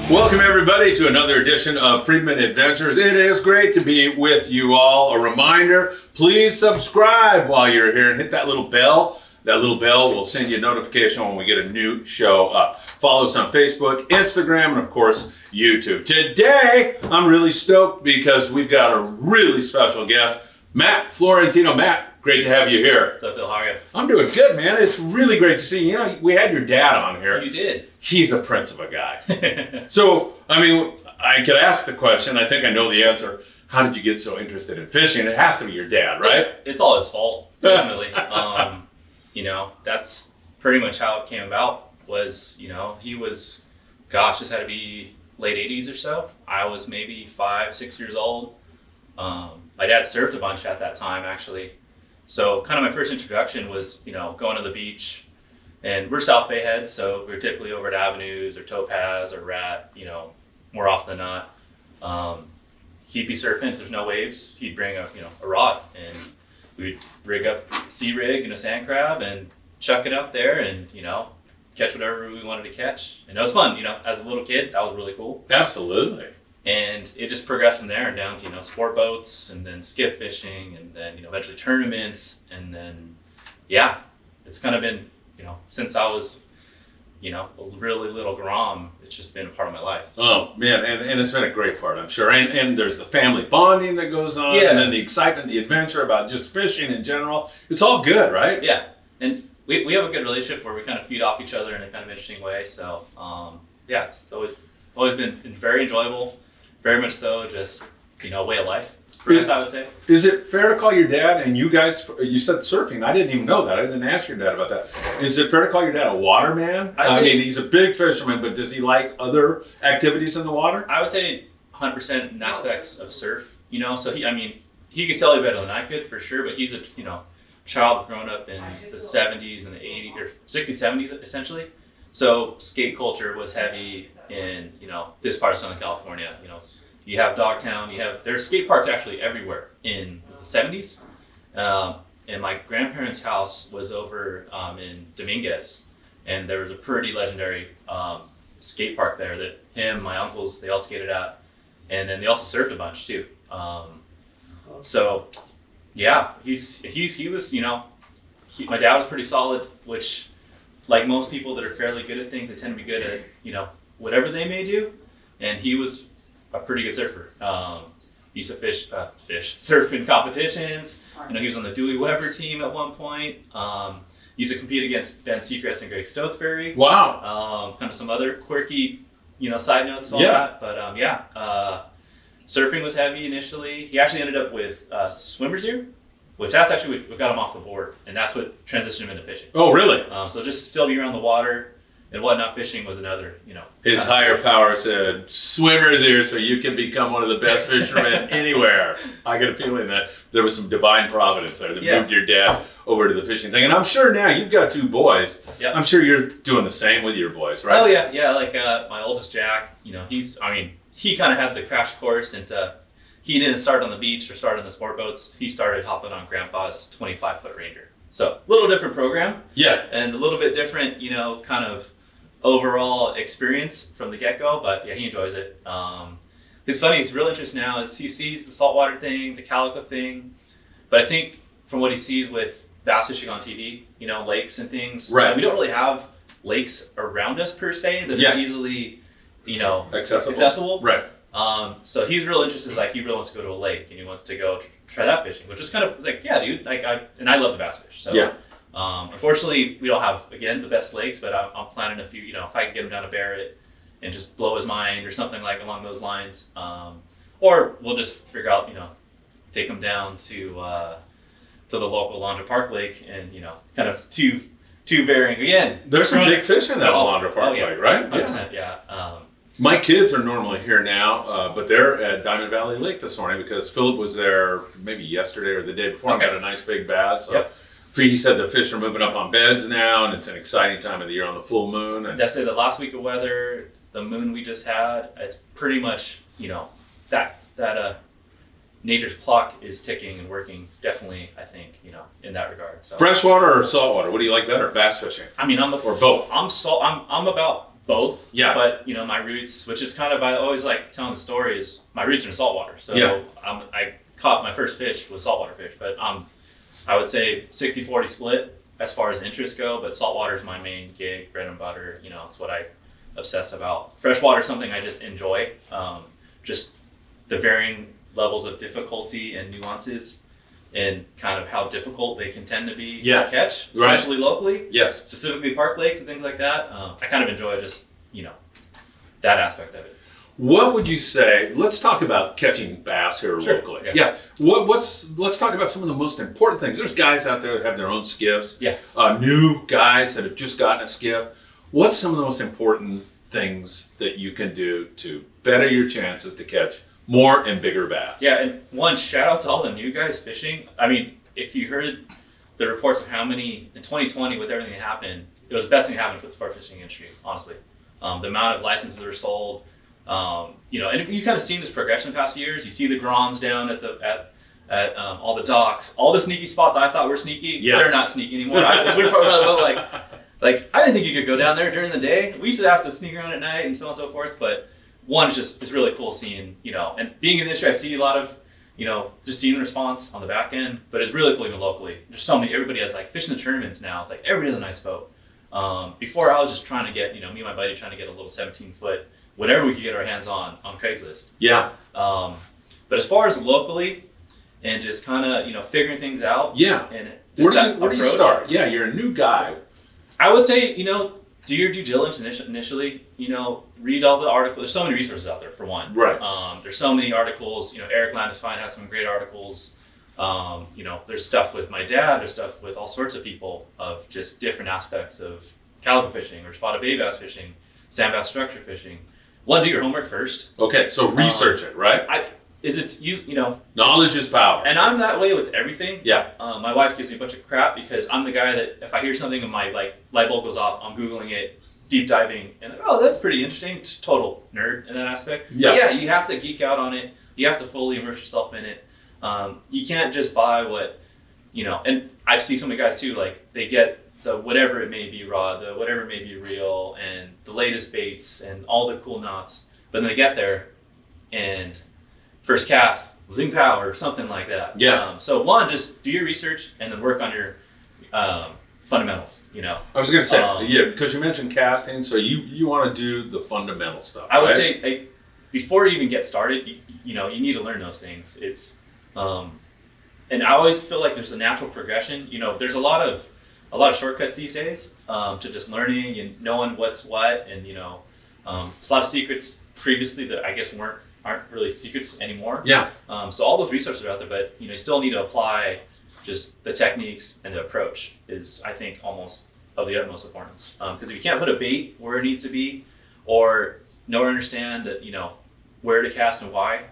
Welcome everybody to another edition of Friedman Adventures. It is great to be with you all. A reminder, please subscribe while you're here and hit that little bell. That little bell will send you a notification when we get a new show up. Follow us on Facebook, Instagram, and of course, YouTube. Today, I'm really stoked because we've got a really special guest, Matt Florentino. Matt, great to have you here. What's up, Phil? How are you? I'm doing good, man. It's really great to see you. You know, we had your dad on here. You did. He's a prince of a guy. So, I mean, I could ask the question. I think I know the answer. How did you get so interested in fishing? It has to be your dad, right? It's all his fault, ultimately. You know, that's pretty much how it came about. Was, you know, he was, this had to be late 80s or so. I was maybe 5, 6 years old. My dad surfed a bunch at that time, actually. So kind of my first introduction was, you know, going to the beach. And we're South Bay heads, so we're typically over at Avenues or Topaz or Rat, you know, more often than not. He'd be surfing, if there's no waves, he'd bring a rod, and we'd rig up a sea rig and a sand crab and chuck it out there and, you know, catch whatever we wanted to catch. And it was fun, you know, as a little kid, that was really cool. Absolutely. And it just progressed from there and down to, you know, sport boats and then skiff fishing and then, you know, eventually tournaments. And then, yeah, it's kind of been, you know, since I was, you know, a really little grom, it's just been a part of my life. So. Oh, man, and it's been a great part, I'm sure. And there's the family bonding that goes on, yeah. And then the excitement, the adventure about just fishing in general. It's all good, right? Yeah, and we have a good relationship where we kind of feed off each other in a kind of interesting way. So, yeah, it's always been very enjoyable, very much so, just, you know, way of life. For us, I would say. Is it fair to call your dad, and you guys, you said surfing, I didn't even know that. I didn't ask your dad about that. Is it fair to call your dad a waterman? I mean, he's a big fisherman, but does he like other activities in the water? I would say 100% in aspects of surf, you know, so he could tell you better than I could for sure, but he's a, you know, child growing up in the 70s and the 80s, or 60s, 70s essentially. So skate culture was heavy in, you know, this part of Southern California, you know. You have Dogtown, there's skate parks actually everywhere in the 70s. And my grandparents' house was over in Dominguez. And there was a pretty legendary skate park there that my uncles, they all skated at. And then they also surfed a bunch too. So yeah, he was, you know, my dad was pretty solid, which like most people that are fairly good at things, they tend to be good at, you know, whatever they may do. And he was a pretty good surfer. Used to surf in competitions. You know, he was on the Dewey Weber team at one point. Used to compete against Ben Seacrest and Greg Stotesbury. Wow. Kind of some other quirky, you know, side notes and all that. But surfing was heavy initially. He actually ended up with swimmer's ear, which that's actually what got him off the board, and that's what transitioned him into fishing. Oh, really? So just still be around the water and whatnot, fishing was another, you know. His higher power said, swimmer's ear, so you can become one of the best fishermen anywhere. I get a feeling that there was some divine providence there that moved your dad over to the fishing thing. And I'm sure now you've got 2 boys. Yep. I'm sure you're doing the same with your boys, right? Oh, yeah. Yeah, like my oldest Jack, you know, he kind of had the crash course into, he didn't start on the beach or start on the sport boats. He started hopping on Grandpa's 25-foot Ranger. So a little different program. Yeah. And a little bit different, you know, kind of overall experience from the get-go, but yeah, he enjoys it. It's funny, his real interest now is he sees the saltwater thing, the calico thing, but I think from what he sees with bass fishing on TV, you know, lakes and things, right? We don't really have lakes around us per se that are easily, you know, accessible. Right. So he's real interested, like he really wants to go to a lake and he wants to go try that fishing, which is kind of like, yeah, dude, like I love to bass fish, so yeah. Unfortunately, we don't have, again, the best lakes, but I'm planning a few, you know, if I can get him down to Barrett and just blow his mind or something like along those lines. Or we'll just figure out, you know, take him down to the local Alondra Park Lake and, you know, kind of two varying, again. There's some big fish in that Alondra Park Lake, right? 100%, yeah. My kids are normally here now, but they're at Diamond Valley Lake this morning because Philip was there maybe yesterday or the day before and got a nice big bass. So. Yep. He said the fish are moving up on beds now, and it's an exciting time of the year on the full moon. And that's it. The last week of weather, the moon we just had, it's pretty much, you know, that nature's clock is ticking and working. Definitely, I think, you know, in that regard. So freshwater or saltwater? What do you like better? Bass fishing? I mean, or both. I'm about both. Yeah. But my roots, which is kind of, I always like telling the story, is my roots are in saltwater. So Yeah. I caught my first fish with saltwater fish, but I would say 60-40 split as far as interests go. But saltwater is my main gig, bread and butter. It's what I obsess about. Freshwater is something I just enjoy. Just the varying levels of difficulty and nuances, and kind of how difficult they can tend to be to catch, especially locally. Yes. Specifically park lakes and things like that. I kind of enjoy just, that aspect of it. What would you say? Let's talk about catching bass here locally. Yeah. Let's talk about some of the most important things. There's guys out there that have their own skiffs. Yeah. New guys that have just gotten a skiff. What's some of the most important things that you can do to better your chances to catch more and bigger bass? Yeah, and one, shout out to all the new guys fishing. I mean, if you heard the reports of how many, in 2020 with everything that happened, it was the best thing that happened for the sport fishing industry, honestly. The amount of licenses that were sold, and you've kind of seen this progression the past few years. You see the groms down at all the docks, all the sneaky spots I thought were sneaky, they're not sneaky anymore. We were probably about like, I didn't think you could go down there during the day. We used to have to sneak around at night and so on and so forth, but one, it's really cool seeing, and being in the industry, I see a lot of, just seeing the response on the back end, but it's really cool even locally. There's so many, everybody has like fishing the tournaments now. It's like everybody has a nice boat. Before I was just trying to get, me and my buddy trying to get a little 17-foot, whatever we could get our hands on Craigslist. Yeah. But as far as locally and just kind of, figuring things out. Yeah. And where do you start? Yeah, you're a new guy. I would say, do your due diligence initially. Read all the articles. There's so many resources out there, for one. Right. There's so many articles. Eric Landefine has some great articles. There's stuff with my dad. There's stuff with all sorts of people of just different aspects of calico fishing or spotted bay bass fishing, sand bass structure fishing. One, do your homework first. Okay, so research it, right? Knowledge is power. And I'm that way with everything. Yeah. My wife gives me a bunch of crap because I'm the guy that if I hear something and my light bulb goes off, I'm Googling it, deep diving, and that's pretty interesting. Total nerd in that aspect. Yeah. But yeah, you have to geek out on it. You have to fully immerse yourself in it. You can't just buy what, and I see so many guys too, like they get the whatever it may be rod, the whatever it may be reel, and the latest baits and all the cool knots. But then they get there and first cast, zing pow or something like that. Yeah. So one, just do your research and then work on your fundamentals, I was going to say, because you mentioned casting, so you want to do the fundamental stuff, I would say before you even get started, you need to learn those things. It's, and I always feel like there's a natural progression. There's a lot of shortcuts these days to just learning and knowing what's what, and there's a lot of secrets previously that I guess aren't really secrets anymore. Yeah. So all those resources are out there, but you still need to apply just the techniques and the approach is, I think, almost of the utmost importance. Because if you can't put a bait where it needs to be, or know or understand that where to cast and why,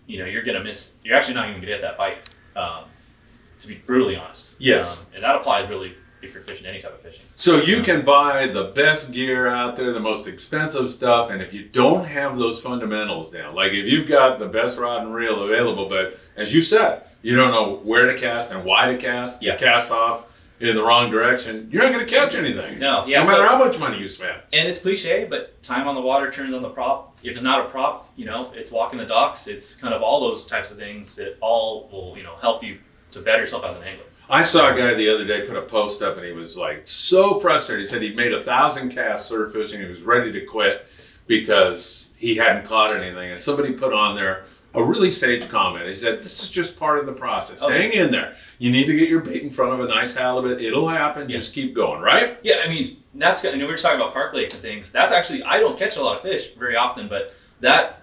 you're gonna miss. You're actually not even gonna get that bite. To be brutally honest. Yes. And that applies really if you're fishing any type of fishing. So you can buy the best gear out there, the most expensive stuff, and if you don't have those fundamentals down, like if you've got the best rod and reel available, but as you said, you don't know where to cast and why to cast, you cast off in the wrong direction, you're not going to catch anything. No matter how much money you spend. And it's cliche, but time on the water turns on the prop. If it's not a prop, it's walking the docks. It's kind of all those types of things that all will, help you to better yourself as an angler. I saw a guy the other day put a post up and he was like so frustrated. He said he'd made 1,000 casts surf fishing. He was ready to quit because he hadn't caught anything. And somebody put on there a really sage comment. He said, this is just part of the process. Hang in there. You need to get your bait in front of a nice halibut. It'll happen. Yeah. Just keep going, right? Yeah, I mean, that's good. We were talking about park lakes and things. That's actually, I don't catch a lot of fish very often, but that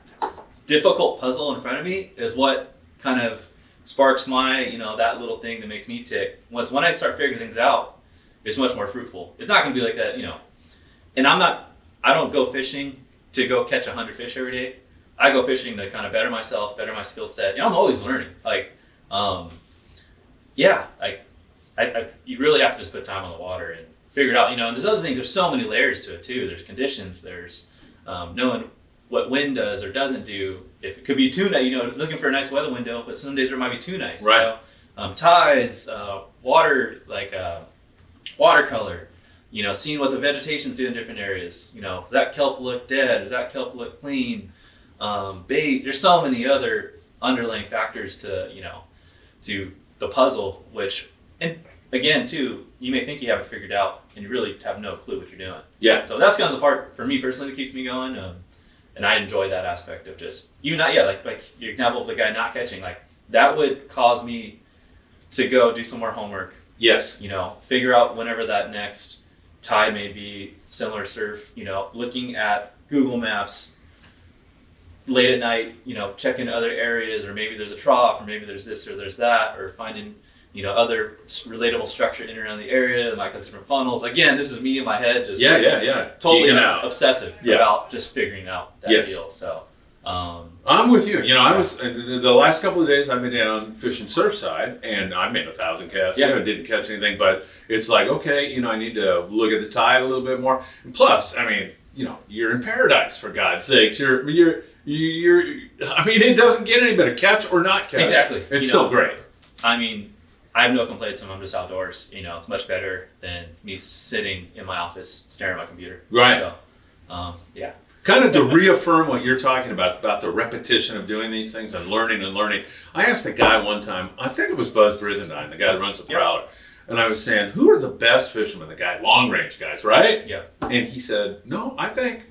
difficult puzzle in front of me is what kind of sparks my, that little thing that makes me tick. When I start figuring things out, it's much more fruitful. It's not going to be like that, And I don't go fishing to go catch 100 fish every day. I go fishing to kind of better myself, better my skill set. I'm always learning. You really have to just put time on the water and figure it out. And there's other things. There's so many layers to it too. There's conditions. There's knowing what wind does or doesn't do. If it could be too nice, looking for a nice weather window, but some days there might be too nice. Right. Tides, water, watercolor, seeing what the vegetation's doing in different areas. Does that kelp look dead? Does that kelp look clean? Bait. There's so many other underlying factors to the puzzle, which, and again too, you may think you have it figured out and you really have no clue what you're doing. Yeah. So that's kind of the part for me personally that keeps me going. And I enjoy that aspect of just like your example of the guy not catching, like that would cause me to go do some more homework. Yes. Figure out whenever that next tide may be, similar surf, looking at Google Maps late at night, checking other areas, or maybe there's a trough, or maybe there's this or there's that, or finding, other relatable structure in and around the area, like has different funnels. Again, this is me in my head, just totally obsessive about just figuring out that deal. So I'm with you. I was the last couple of days I've been down fishing Surfside, and I made 1,000 casts. Yeah. I didn't catch anything, but it's like, okay, I need to look at the tide a little bit more. And plus, you're in paradise, for God's sakes. You're. It doesn't get any better, catch or not catch. Exactly. It's still great. I have no complaints when I'm just outdoors. It's much better than me sitting in my office staring at my computer. Right. So, yeah. Kind of to reaffirm what you're talking about the repetition of doing these things and learning. I asked a guy one time, I think it was Buzz Brizendine, the guy that runs the Prowler, and I was saying, who are the best fishermen? The guy, long range guys, right? Yeah. And he said, no, I think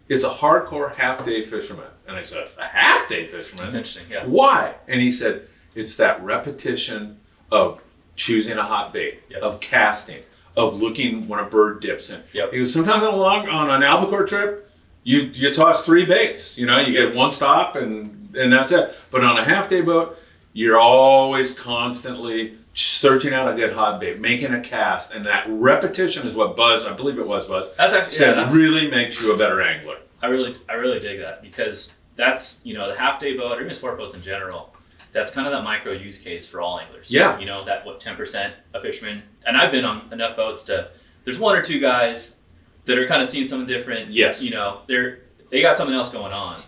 it's a hardcore half-day fisherman. And I said, a half-day fisherman? That's interesting, yeah. Why? And he said, it's that repetition of choosing a hot bait, of casting, of looking when a bird dips in. Yep. He goes, sometimes on an albacore trip, you toss 3 baits. You get one stop and that's it. But on a half-day boat, you're always constantly searching out a good hot bait, making a cast, and that repetition is what Buzz, I believe it was Buzz, that's actually really makes you a better angler. I really dig that, because that's the half-day boat, or even sport boats in general. That's kind of that micro use case for all anglers. Yeah. That 10% of fishermen, and I've been on enough boats there's 1 or 2 guys that are kind of seeing something different. Yes. They got something else going on.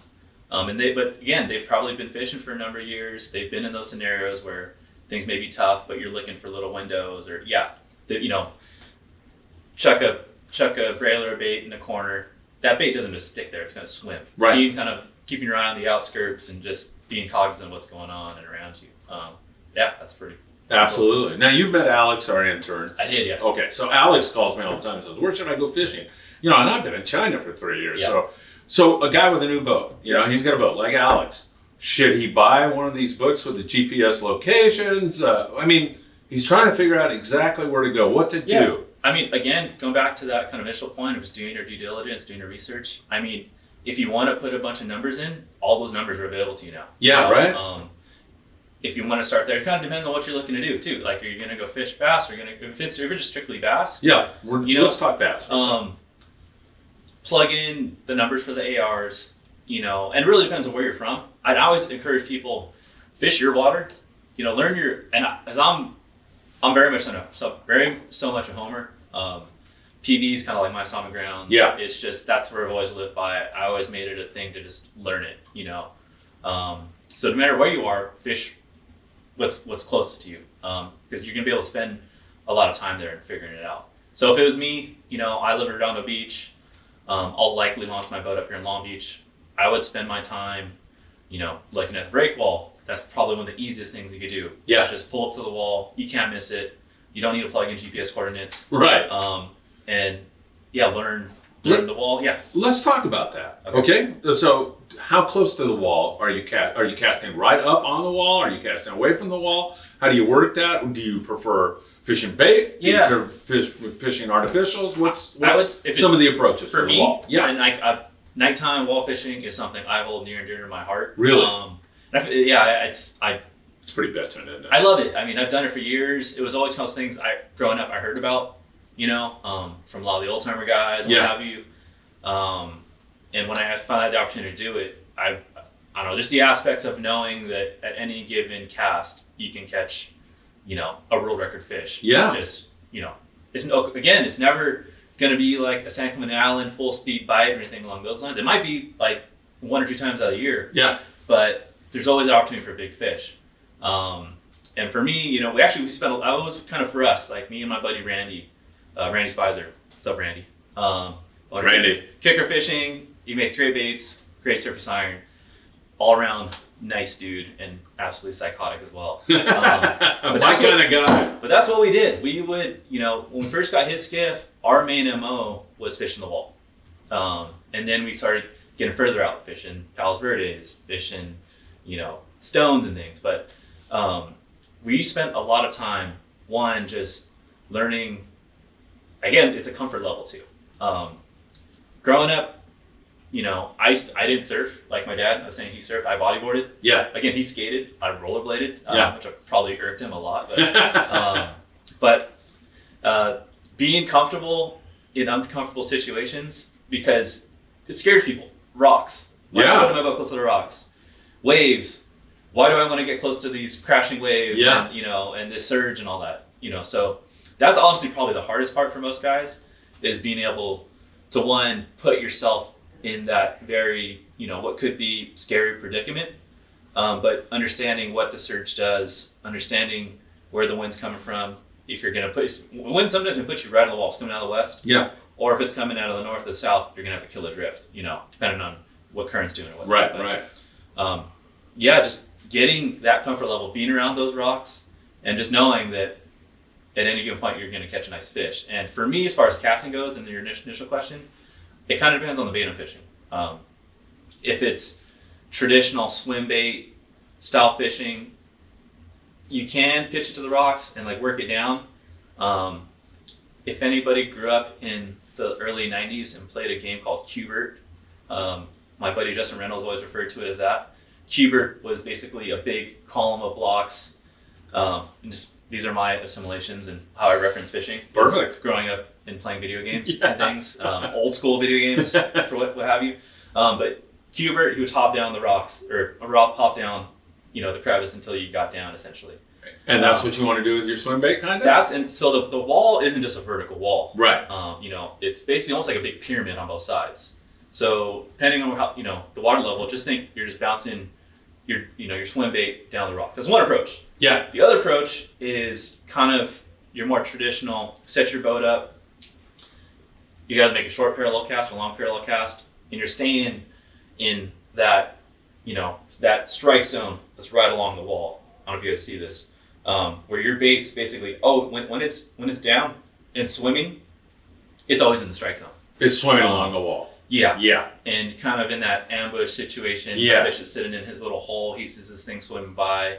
But again, they've probably been fishing for a number of years. They've been in those scenarios where things may be tough, but you're looking for little windows, or chuck a brailer bait in a corner. That bait doesn't just stick there; it's going to swim. Right. So you kind of keeping your eye on the outskirts and just being cognizant of what's going on and around you. That's pretty. Absolutely. Cool. Now, you've met Alex, our intern. I did, yeah. Okay, so Alex calls me all the time and says, where should I go fishing? And I've been in China for 3 years. Yeah. So a guy with a new boat, he's got a boat like Alex. Should he buy one of these books with the GPS locations? He's trying to figure out exactly where to go, what to do. Again, going back to that kind of initial point of just doing your due diligence, doing your research. If you want to put a bunch of numbers in, all those numbers are available to you now. Yeah, right. If you want to start there, it kind of depends on what you're looking to do too. Like, are you going to go fish bass? Or if it's just strictly bass? Yeah, let's talk bass. Plug in the numbers for the ARs, and it really depends on where you're from. I'd always encourage people, fish your water, learn your, as I'm very much so much a homer. PV is kind of like my Summer Grounds. Yeah. It's just, that's where I've always lived by. I always made it a thing to just learn it, So no matter where you are, fish what's closest to you, because you're going to be able to spend a lot of time there and figuring it out. So if it was me, I live in Redondo Beach, I'll likely launch my boat up here in Long Beach. I would spend my time, looking at the break wall. That's probably one of the easiest things you could do. Yeah. Just pull up to the wall. You can't miss it. You don't need to plug in GPS coordinates. Right. Learn the wall. Yeah. Let's talk about that. Okay. So how close to the wall are you casting right up on the wall? Are you casting away from the wall? How do you work that? Do you prefer fishing bait? Yeah. Do you prefer fishing artificials? What's if some of the approaches for the me? wall? Yeah. And nighttime wall fishing is something I hold near and dear to my heart. Really? It's pretty veteran, isn't it? I love it. I've done it for years. It was always one of those things growing up I heard about, from a lot of the old timer guys and what have you. And when I finally had the opportunity to do it, I don't know, just the aspects of knowing that at any given cast you can catch, a world record fish. Yeah. Just, it's never going to be like a San Clemente Island full speed bite or anything along those lines. It might be like 1 or 2 times out of the year. Yeah. But there's always an opportunity for a big fish. And for me, we spent, I was kind of for us, like me and my buddy Randy Spicer, What's up, Randy? Well, Randy. Kicker fishing. He makes great baits, great surface iron, all around nice dude, and absolutely psychotic as well. My kind of guy. But that's what we did. We would, when we first got his skiff, our main MO was fishing the wall. And then we started getting further out, fishing Palos Verdes, fishing, stones and things. But we spent a lot of time, one, just learning. Again, it's a comfort level too. Growing up, I didn't surf like my dad. I was saying he surfed. I bodyboarded. Yeah. Again, he skated. I rollerbladed, which probably irked him a lot. But, being comfortable in uncomfortable situations, because it scared people. Rocks. Why do I want to go close to the rocks? Waves. Why do I want to get close to these crashing waves? Yeah. And, and this surge and all that. So that's honestly probably the hardest part for most guys, is being able to, one, put yourself in that very, what could be scary predicament, but understanding what the surge does, understanding where the wind's coming from. If you're going to wind sometimes can put you right on the wall. If it's coming out of the west. Yeah. Or if it's coming out of the north or the south, you're going to have to kill a drift, depending on what current's doing or what. Right. Just getting that comfort level, being around those rocks, and just knowing that at any given point you're going to catch a nice fish. And for me, as far as casting goes, and your initial question, it kind of depends on the bait I'm fishing. If it's traditional swim bait style fishing, you can pitch it to the rocks and work it down. If anybody grew up in the early 90s and played a game called Cubert, my buddy Justin Reynolds always referred to it as that. Cubert was basically a big column of blocks. And just these are my assimilations and how I reference fishing. Perfect. Growing up and playing video games and things, old school video games for what have you. But Cubert, he would hop down the rocks, or hop down, the crevice until you got down, essentially. And that's what you want to do with your swim bait, kind of? And so the wall isn't just a vertical wall. Right. It's basically almost like a big pyramid on both sides. So depending on how, the water level, just think you're just bouncing your swim bait down the rocks. That's one approach. Yeah. The other approach is kind of your more traditional, set your boat up. You got to make a short parallel cast or long parallel cast, and you're staying in that, that strike zone that's right along the wall. I don't know if you guys see this, where your bait's basically, when it's down and swimming, it's always in the strike zone. It's swimming along the wall. Yeah. And kind of in that ambush situation, the fish is sitting in his little hole, he sees this thing swimming by,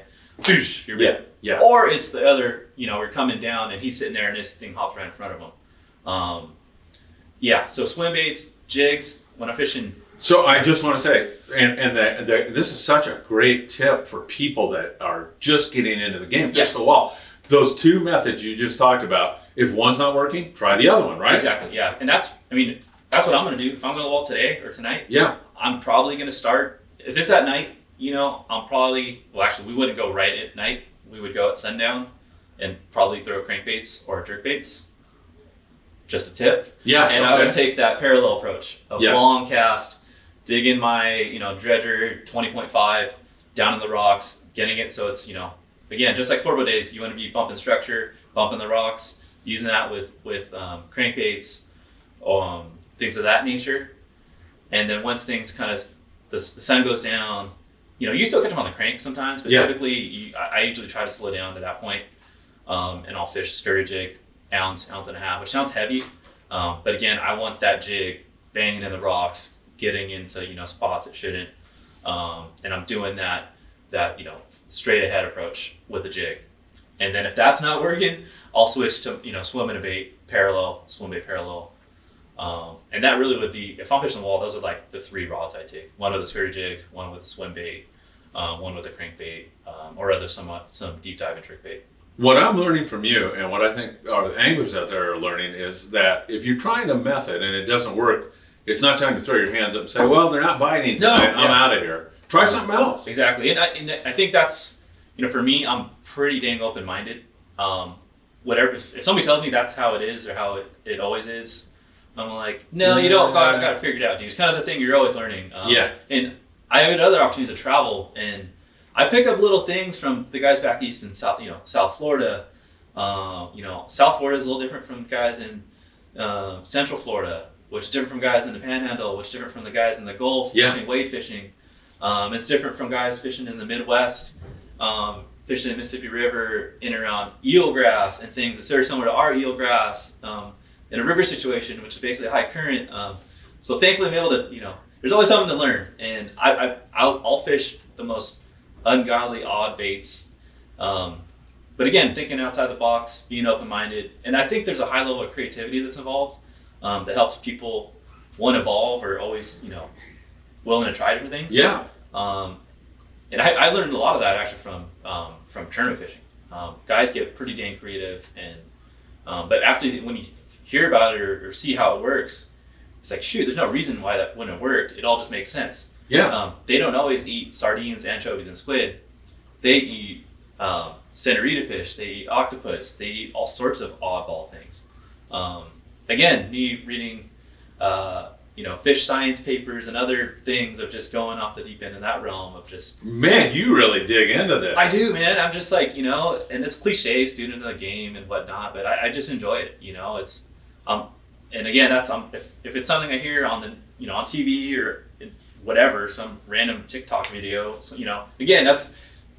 you're bit. Yeah. Or it's the other, we're coming down and he's sitting there and this thing hops right in front of him. So swim baits, jigs, when I'm fishing. So I just want to say, this is such a great tip for people that are just getting into the game, fish the wall. Those two methods you just talked about, if one's not working, try the other one, right? Exactly, yeah. And that's what I'm going to do. If I'm going to the wall today or tonight, I'm probably going to start, if it's at night, I'm probably, we wouldn't go right at night. We would go at sundown and probably throw crankbaits or jerkbaits. Just a tip. Yeah. And I would take that parallel approach of long cast, dig in my, dredger 20.5 down in the rocks, getting it so it's, again, just like sport boat days, you want to be bumping structure, bumping the rocks, using that with crankbaits, things of that nature. And then once things kind of, the sun goes down, you still catch them on the crank sometimes, but typically I usually try to slow down to that point, and I'll fish a skirted jig, ounce and a half, which sounds heavy. But again, I want that jig banging in the rocks, getting into, spots it shouldn't. And I'm doing that straight ahead approach with the jig. And then if that's not working, I'll switch to, swim and a bait, parallel, swim bait parallel. And that really would be, if I'm fishing the wall, those are like the three rods I take. One with a skirted jig, one with a swim bait, one with a crankbait, or other some deep diving trick bait. What I'm learning from you, and what I think our anglers out there are learning, is that if you're trying a method and it doesn't work, it's not time to throw your hands up and say, well, they're not biting tonight, I'm out of here. Try something else. Exactly. And I think that's, for me, I'm pretty dang open-minded. Whatever, if somebody tells me that's how it is or how it always is, I'm like, no, you don't, I got to figure it out, dude. It's kind of the thing you're always learning. And I had other opportunities to travel, and I pick up little things from the guys back east in South Florida. South Florida is a little different from guys in Central Florida, which is different from guys in the Panhandle, which is different from the guys in the Gulf fishing, wade fishing. It's different from guys fishing in the Midwest, fishing the Mississippi River in and around eelgrass and things. It's very similar to our eelgrass in a river situation, which is basically high current. So thankfully I'm able to, there's always something to learn. And I'll fish the most ungodly odd baits. But again, thinking outside the box, being open-minded. And I think there's a high level of creativity that's involved that helps people, one, evolve or always, willing to try different things. Yeah. And I learned a lot of that actually from tournament fishing. Guys get pretty dang creative, and but when you hear about it or see how it works, it's like, shoot, there's no reason why that wouldn't have worked. It all just makes sense. Yeah. They don't always eat sardines, anchovies, and squid. They eat senorita fish. They eat octopus. They eat all sorts of oddball things. Again, me reading fish science papers and other things of just going off the deep end in that realm of just... Man, you really dig into this. I do, man. I'm just like, and it's cliche, student of the game and whatnot, but I just enjoy it. It's, and again, that's, if it's something I hear on the, on TV or it's whatever, some random TikTok video, again, that's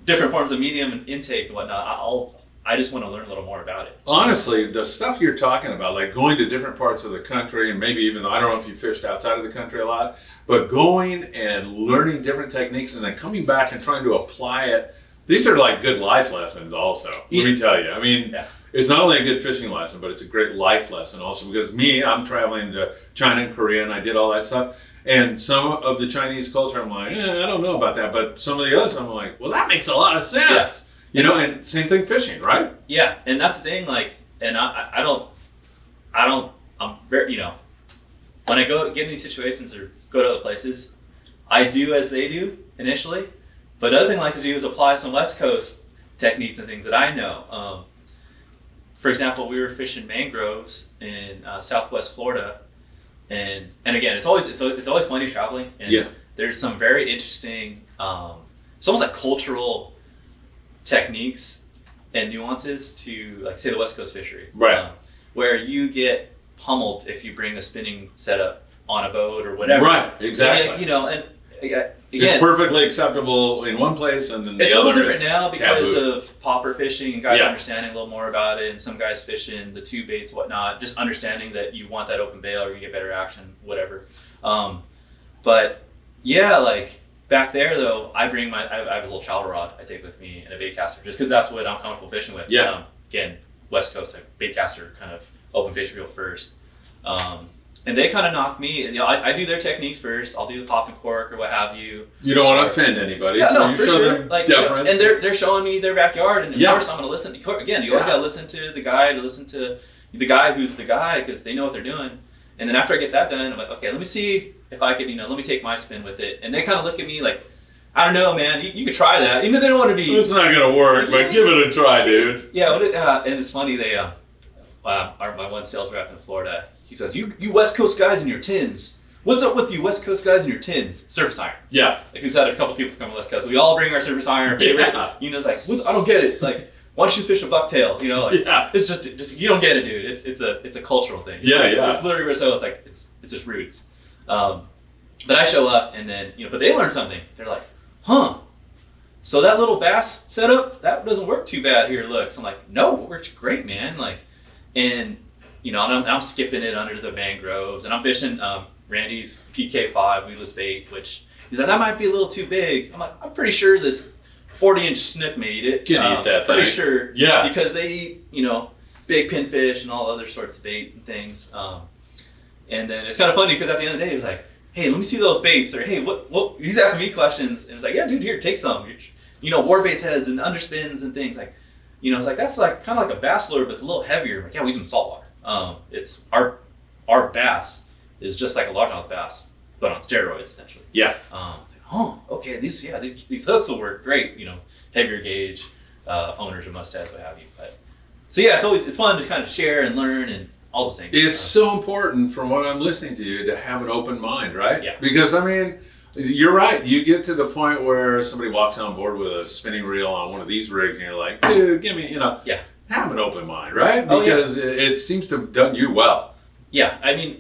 different forms of medium and intake and whatnot. I just want to learn a little more about it. Honestly, the stuff you're talking about, like going to different parts of the country, and maybe even, I don't know if you fished outside of the country a lot, but going and learning different techniques and then coming back and trying to apply it, these are like good life lessons also. Let me tell you. I mean, it's not only a good fishing lesson, but it's a great life lesson also, because I'm traveling to China and Korea, and I did all that stuff. And some of the Chinese culture, I'm like, I don't know about that. But some of the others, I'm like, well, that makes a lot of sense. And same thing fishing, right? Yeah, and that's the thing, like, and I'm very, when I get in these situations or go to other places, I do as they do initially, but the other thing I like to do is apply some West Coast techniques and things that I know. For example, we were fishing mangroves in Southwest Florida, and again, it's always funny traveling, and there's some very interesting, it's almost like cultural techniques and nuances to, like, say, the West Coast fishery, right? Where you get pummeled if you bring a spinning setup on a boat or whatever, right? Exactly. And again, it's perfectly acceptable in one place, and then the it's other. It's a little different now because taboo. of popper fishing and guys understanding a little more about it, and some guys fishing the tube baits, whatnot. Just understanding that you want that open bail, or you get better action, whatever. But yeah, like. Back there, though, I have a little travel rod I take with me and a bait caster, just because that's what I'm comfortable fishing with. Yeah. Again, West Coast, like bait caster, kind of open fish reel first. And they kind of knock me. I do their techniques first. I'll do the pop and cork or what have you. You don't want to offend anybody, so you for show sure. them like, deference. And they're showing me their backyard, and of course I'm going to listen. Again, you always got to listen to the guy, listen to the guy who's the guy, because they know what they're doing. And then after I get that done, I'm like, okay, let me see if I could, let me take my spin with it. And they kind of look at me like, I don't know, man, you could try that. Even though they don't want to be... It's not going to work, but give it a try, dude. Yeah, and it's funny, my one sales rep in Florida, he says, you West Coast guys in your tins. What's up with you West Coast guys in your tins? Surface iron. Yeah. Like, he's had a couple people from the West Coast. We all bring our surface iron favorite. It's like, I don't get it. Like, why don't you fish a bucktail? It's just you don't get it, dude. It's a cultural thing. It's literally so. It's like it's just roots. But I show up, and then but they learn something. They're like, huh? So that little bass setup that doesn't work too bad here. Look, so I'm like, no, it works great, man. Like, and I'm skipping it under the mangroves, and I'm fishing Randy's PK5 weedless bait, which he's like, that might be a little too big. I'm like, I'm pretty sure this 40-inch snook made it. Can eat that pretty thing. Sure. Yeah. Because they eat, big pinfish and all other sorts of bait and things. And then it's kind of funny because at the end of the day, he's like, hey, let me see those baits. Or, hey, what? He's asking me questions. And it's like, yeah, dude, here, take some. War baits heads and underspins and things. Like, it's like, that's like kind of like a bass lure, but it's a little heavier. I'm like, yeah, we use them saltwater. It's our bass is just like a largemouth bass, but on steroids, essentially. Yeah. Okay, these hooks will work great, heavier gauge, owners or mustaches, what have you. But so yeah, it's fun to kind of share and learn and all those things. It's so important, from what I'm listening to you, to have an open mind, right? Yeah. Because you're right. You get to the point where somebody walks on board with a spinning reel on one of these rigs, and you're like, dude, give me, have an open mind, right? Because it seems to have done you well. Yeah, I mean,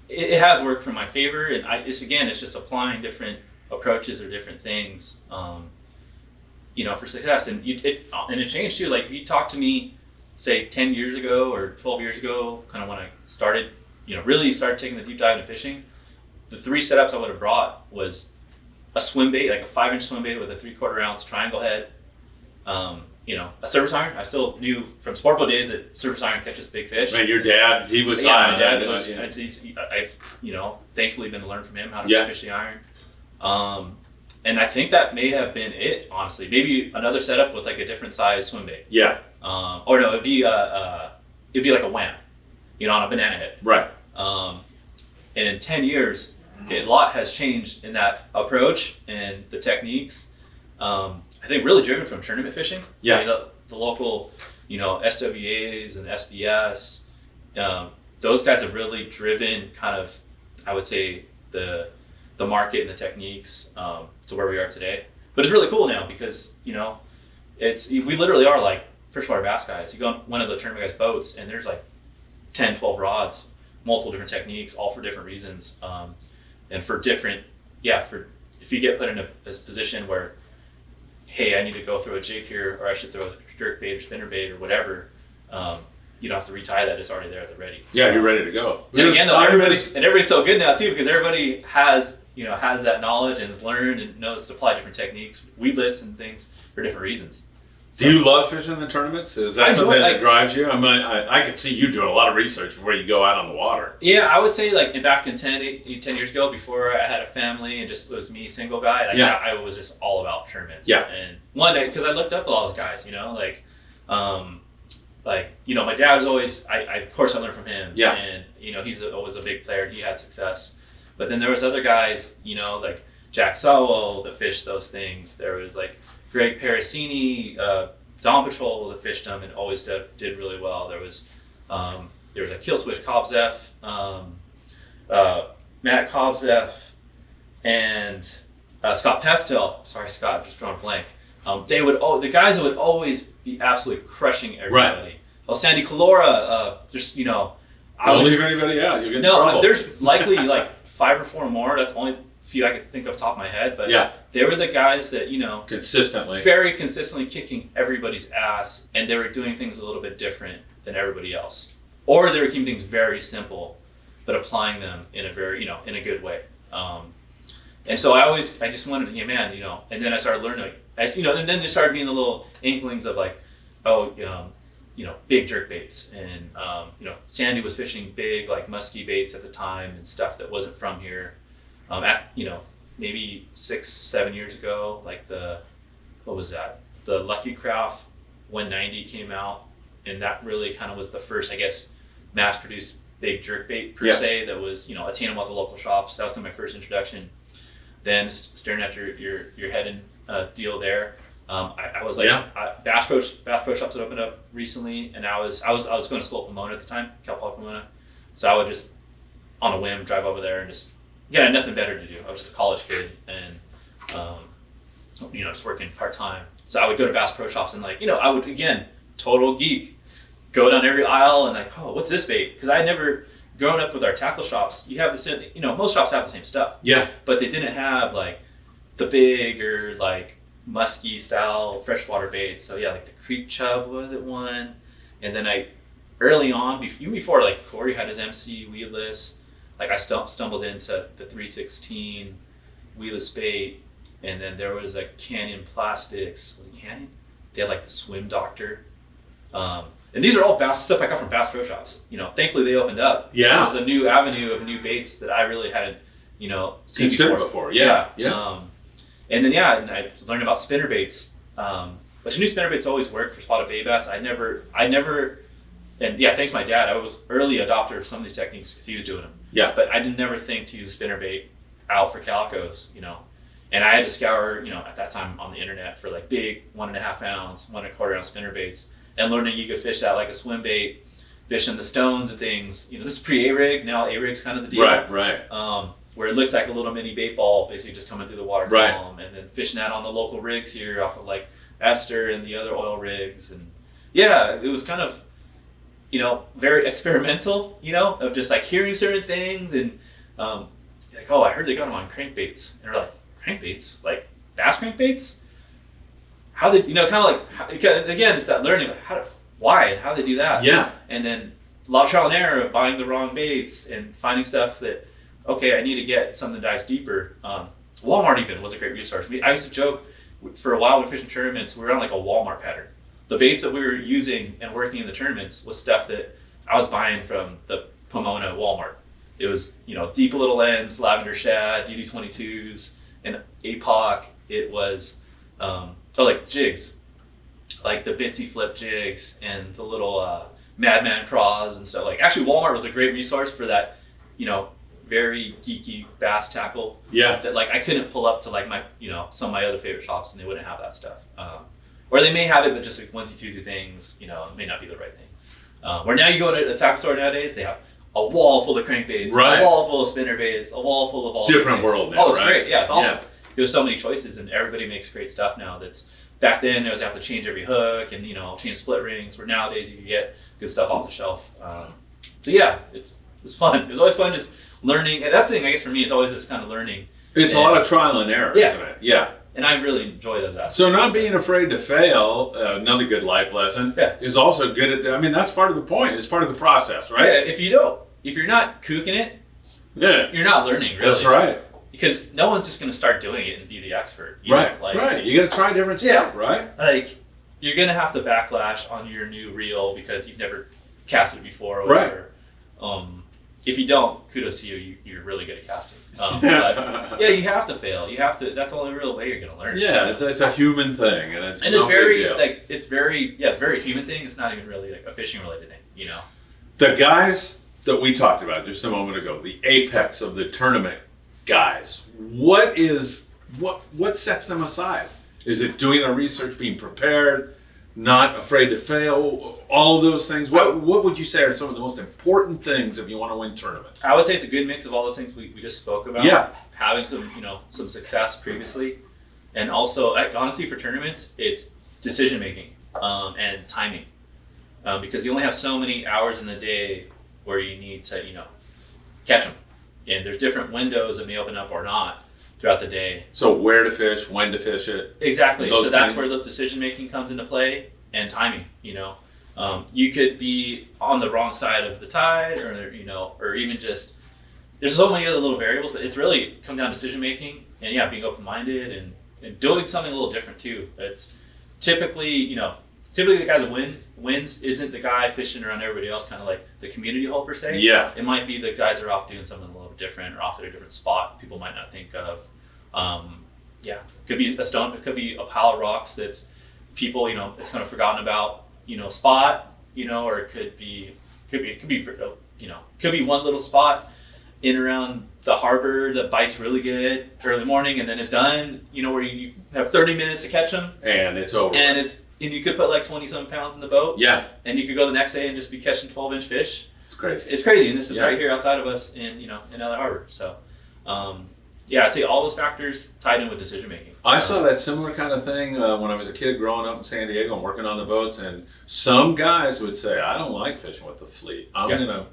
it has worked for my favor, and it's just applying different approaches or different things, for success. And it changed too. Like if you talk to me, say 10 years ago or 12 years ago, kind of when I started, really started taking the deep dive into fishing, the 3 setups I would have brought was a swim bait, like a 5-inch swim bait with a 3/4 ounce triangle head, a surface iron. I still knew from sport boat days that surface iron catches big fish. Man, your dad, he was Yeah, high my on dad that. was. I've thankfully been to learn from him how to fish the iron. And I think that may have been it, honestly. Maybe another setup with like a different size swim bait. Yeah. Or no, it'd be like a wham, on a banana head. Right. And in 10 years, a lot has changed in that approach and the techniques. I think really driven from tournament fishing. Yeah. I mean, the local, SWAs and SDS, those guys have really driven kind of, I would say, the market and the techniques to where we are today. But it's really cool now because, we literally are like freshwater bass guys. You go on one of the tournament guys' boats and there's like 10, 12 rods, multiple different techniques, all for different reasons. And for different, if you get put in a position where, hey, I need to go throw a jig here, or I should throw a jerk bait or spinner bait or whatever, you don't have to retie that. It's already there at the ready. Yeah, you're ready to go. And again, though, everybody's so good now too, because everybody has that knowledge and has learned and knows to apply different techniques, weedless and things for different reasons. Do you love fishing the tournaments? Is that something that drives you? I mean, I could see you doing a lot of research before you go out on the water. Yeah, I would say back in 10 years ago, before I had a family and just was me, single guy, I was just all about tournaments. Yeah. And one day, because I looked up at all those guys, my dad was always, of course I learned from him. Yeah. And, he's always a big player. He had success. But then there was other guys, like Jack Sowell that fished those things. There was like Greg Parasini, Dawn Patrol that fished them and always did really well. There was a Kill Switch Kobzeff, Matt Kobzeff, and Scott Pethtel. Sorry, Scott, just drawing a blank. The guys that would always be absolutely crushing everybody. Right. Oh, Sandy Calora, Don't leave anybody out. You'll get in trouble. There's likely like 5 or 4 more. That's only few I could think of off the top of my head, but they were the guys that very consistently kicking everybody's ass, and they were doing things a little bit different than everybody else, or they were keeping things very simple but applying them in a very in a good way. And so I just wanted to, and then I started learning, and then there started being the little inklings of like, big jerk baits, and Sandy was fishing big like musky baits at the time and stuff that wasn't from here. Maybe 6-7 years ago, like the Lucky Craft 190 came out, and that really kind of was the first, I guess, mass-produced big jerk bait per se that was attainable at the local shops. That was kind of my first introduction. Then staring at your head and deal there, I was like, Bass Pro Shops had opened up recently, and I was going to school at Pomona at the time, Cal Poly Pomona, so I would just on a whim drive over there and just. I had nothing better to do. I was just a college kid and, just working part-time. So I would go to Bass Pro Shops and I would, again, total geek, go down every aisle and like, oh, what's this bait? Because I had never grown up with our tackle shops. You have the same, most shops have the same stuff. Yeah. But they didn't have like the big or like musky style freshwater baits. So yeah, like the creek chub was at one. And then early on, even before like Corey had his MC weedless, like I stumbled into the 316 weedless bait, and then there was a Canyon Plastics. Was it Canyon? They had like the Swim Doctor, and these are all stuff I got from Bass Pro Shops. Thankfully they opened up. Yeah, it was a new avenue of new baits that I really hadn't, seen before. Yeah. And then and I learned about spinner baits. But you knew spinner baits always worked for spotted bay bass. I never. And thanks to my dad, I was early adopter of some of these techniques because he was doing them. Yeah. But I did never think to use a spinner bait out for calicos, And I had to scour, at that time on the internet for like big 1.5 ounce, 1.25 ounce spinner baits, and learning you could fish that like a swim bait, fishing the stones and things. This is pre-A-rig. Now A-rig's kind of the deal. Right. Where it looks like a little mini bait ball, basically just coming through the water column, and then fishing that on the local rigs here off of like Esther and the other oil rigs, and it was kind of. very experimental, of just like hearing certain things and like, oh, I heard they got them on crankbaits. And we're like, crankbaits? Like bass crankbaits? How they, kind of like, again, it's that learning, like why and how they do that. Yeah. And then a lot of trial and error of buying the wrong baits and finding stuff that, okay, I need to get something that dives deeper. Walmart even was a great resource. I used to joke, for a while when fishing tournaments, we were on like a Walmart pattern. The baits that we were using and working in the tournaments was stuff that I was buying from the Pomona Walmart. It was, deep little ends, lavender shad, DD22s, and APOC. It was, like jigs, like the Bitsy flip jigs and the little Madman craws and stuff. Like, actually, Walmart was a great resource for that, very geeky bass tackle. Yeah. That like I couldn't pull up to like my, some of my other favorite shops and they wouldn't have that stuff. Or they may have it, but just like onesie twosie things, it may not be the right thing. Where now you go to a tackle store nowadays, they have a wall full of crankbaits, right. A wall full of spinner baits, a wall full of all different world now. Oh, it's right? great. Yeah, it's awesome. Yeah. There's so many choices and everybody makes great stuff now. That's back then there was have to change every hook and change split rings. Where nowadays you can get good stuff off the shelf. So yeah, it was fun. It was always fun just learning. And that's the thing I guess for me is always this kind of learning. It's a lot of trial and error, isn't it? Yeah. And I really enjoy those aspects. So not being afraid to fail, another good life lesson, is also good at, that's part of the point. It's part of the process, right? Yeah, if you're not kooking it, you're not learning, really. That's right. Because no one's just going to start doing it and be the expert. Right. You got to try different stuff, right? Like, you're going to have to backlash on your new reel because you've never casted before or whatever. Right. If you don't, kudos to you. You're really good at casting. But you have to fail. You have to. That's the only real way you're going to learn. Yeah, it's a human thing, and it's very it's very human thing. It's not even really like a fishing related thing. The guys that we talked about just a moment ago, the apex of the tournament guys. What sets them aside? Is it doing their research, being prepared, not afraid to fail, all of those things? What would you say are some of the most important things if you want to win tournaments? I would say it's a good mix of all those things we just spoke about. Yeah. Having some success previously. And also, honestly, for tournaments, it's decision making and timing. Because you only have so many hours in the day where you need to, catch them. And there's different windows that may open up or not throughout the day. So where to fish, when to fish it. Exactly. So that's where those decision making comes into play and timing, you could be on the wrong side of the tide or even just, there's so many other little variables, but it's really come down to decision making and being open-minded and doing something a little different too. It's typically the guy that wins isn't the guy fishing around everybody else, kind of like the community hole per se. Yeah. It might be the guys that are off doing something a little bit different or off at a different spot people might not think of. Could be a stone, it could be a pile of rocks that's people, it's kind of forgotten about, spot, or it could be one little spot in around the harbor that bites really good early morning and then it's done, where you have 30 minutes to catch them. And it's over. And you could put like 20-some pounds in the boat. Yeah. And you could go the next day and just be catching 12-inch fish. It's crazy. It's crazy. And this is right here outside of us in LA Harbor. So, I'd say all those factors tied in with decision making. I saw that similar kind of thing when I was a kid growing up in San Diego and working on the boats. And some guys would say, I don't like fishing with the fleet. I'm going to...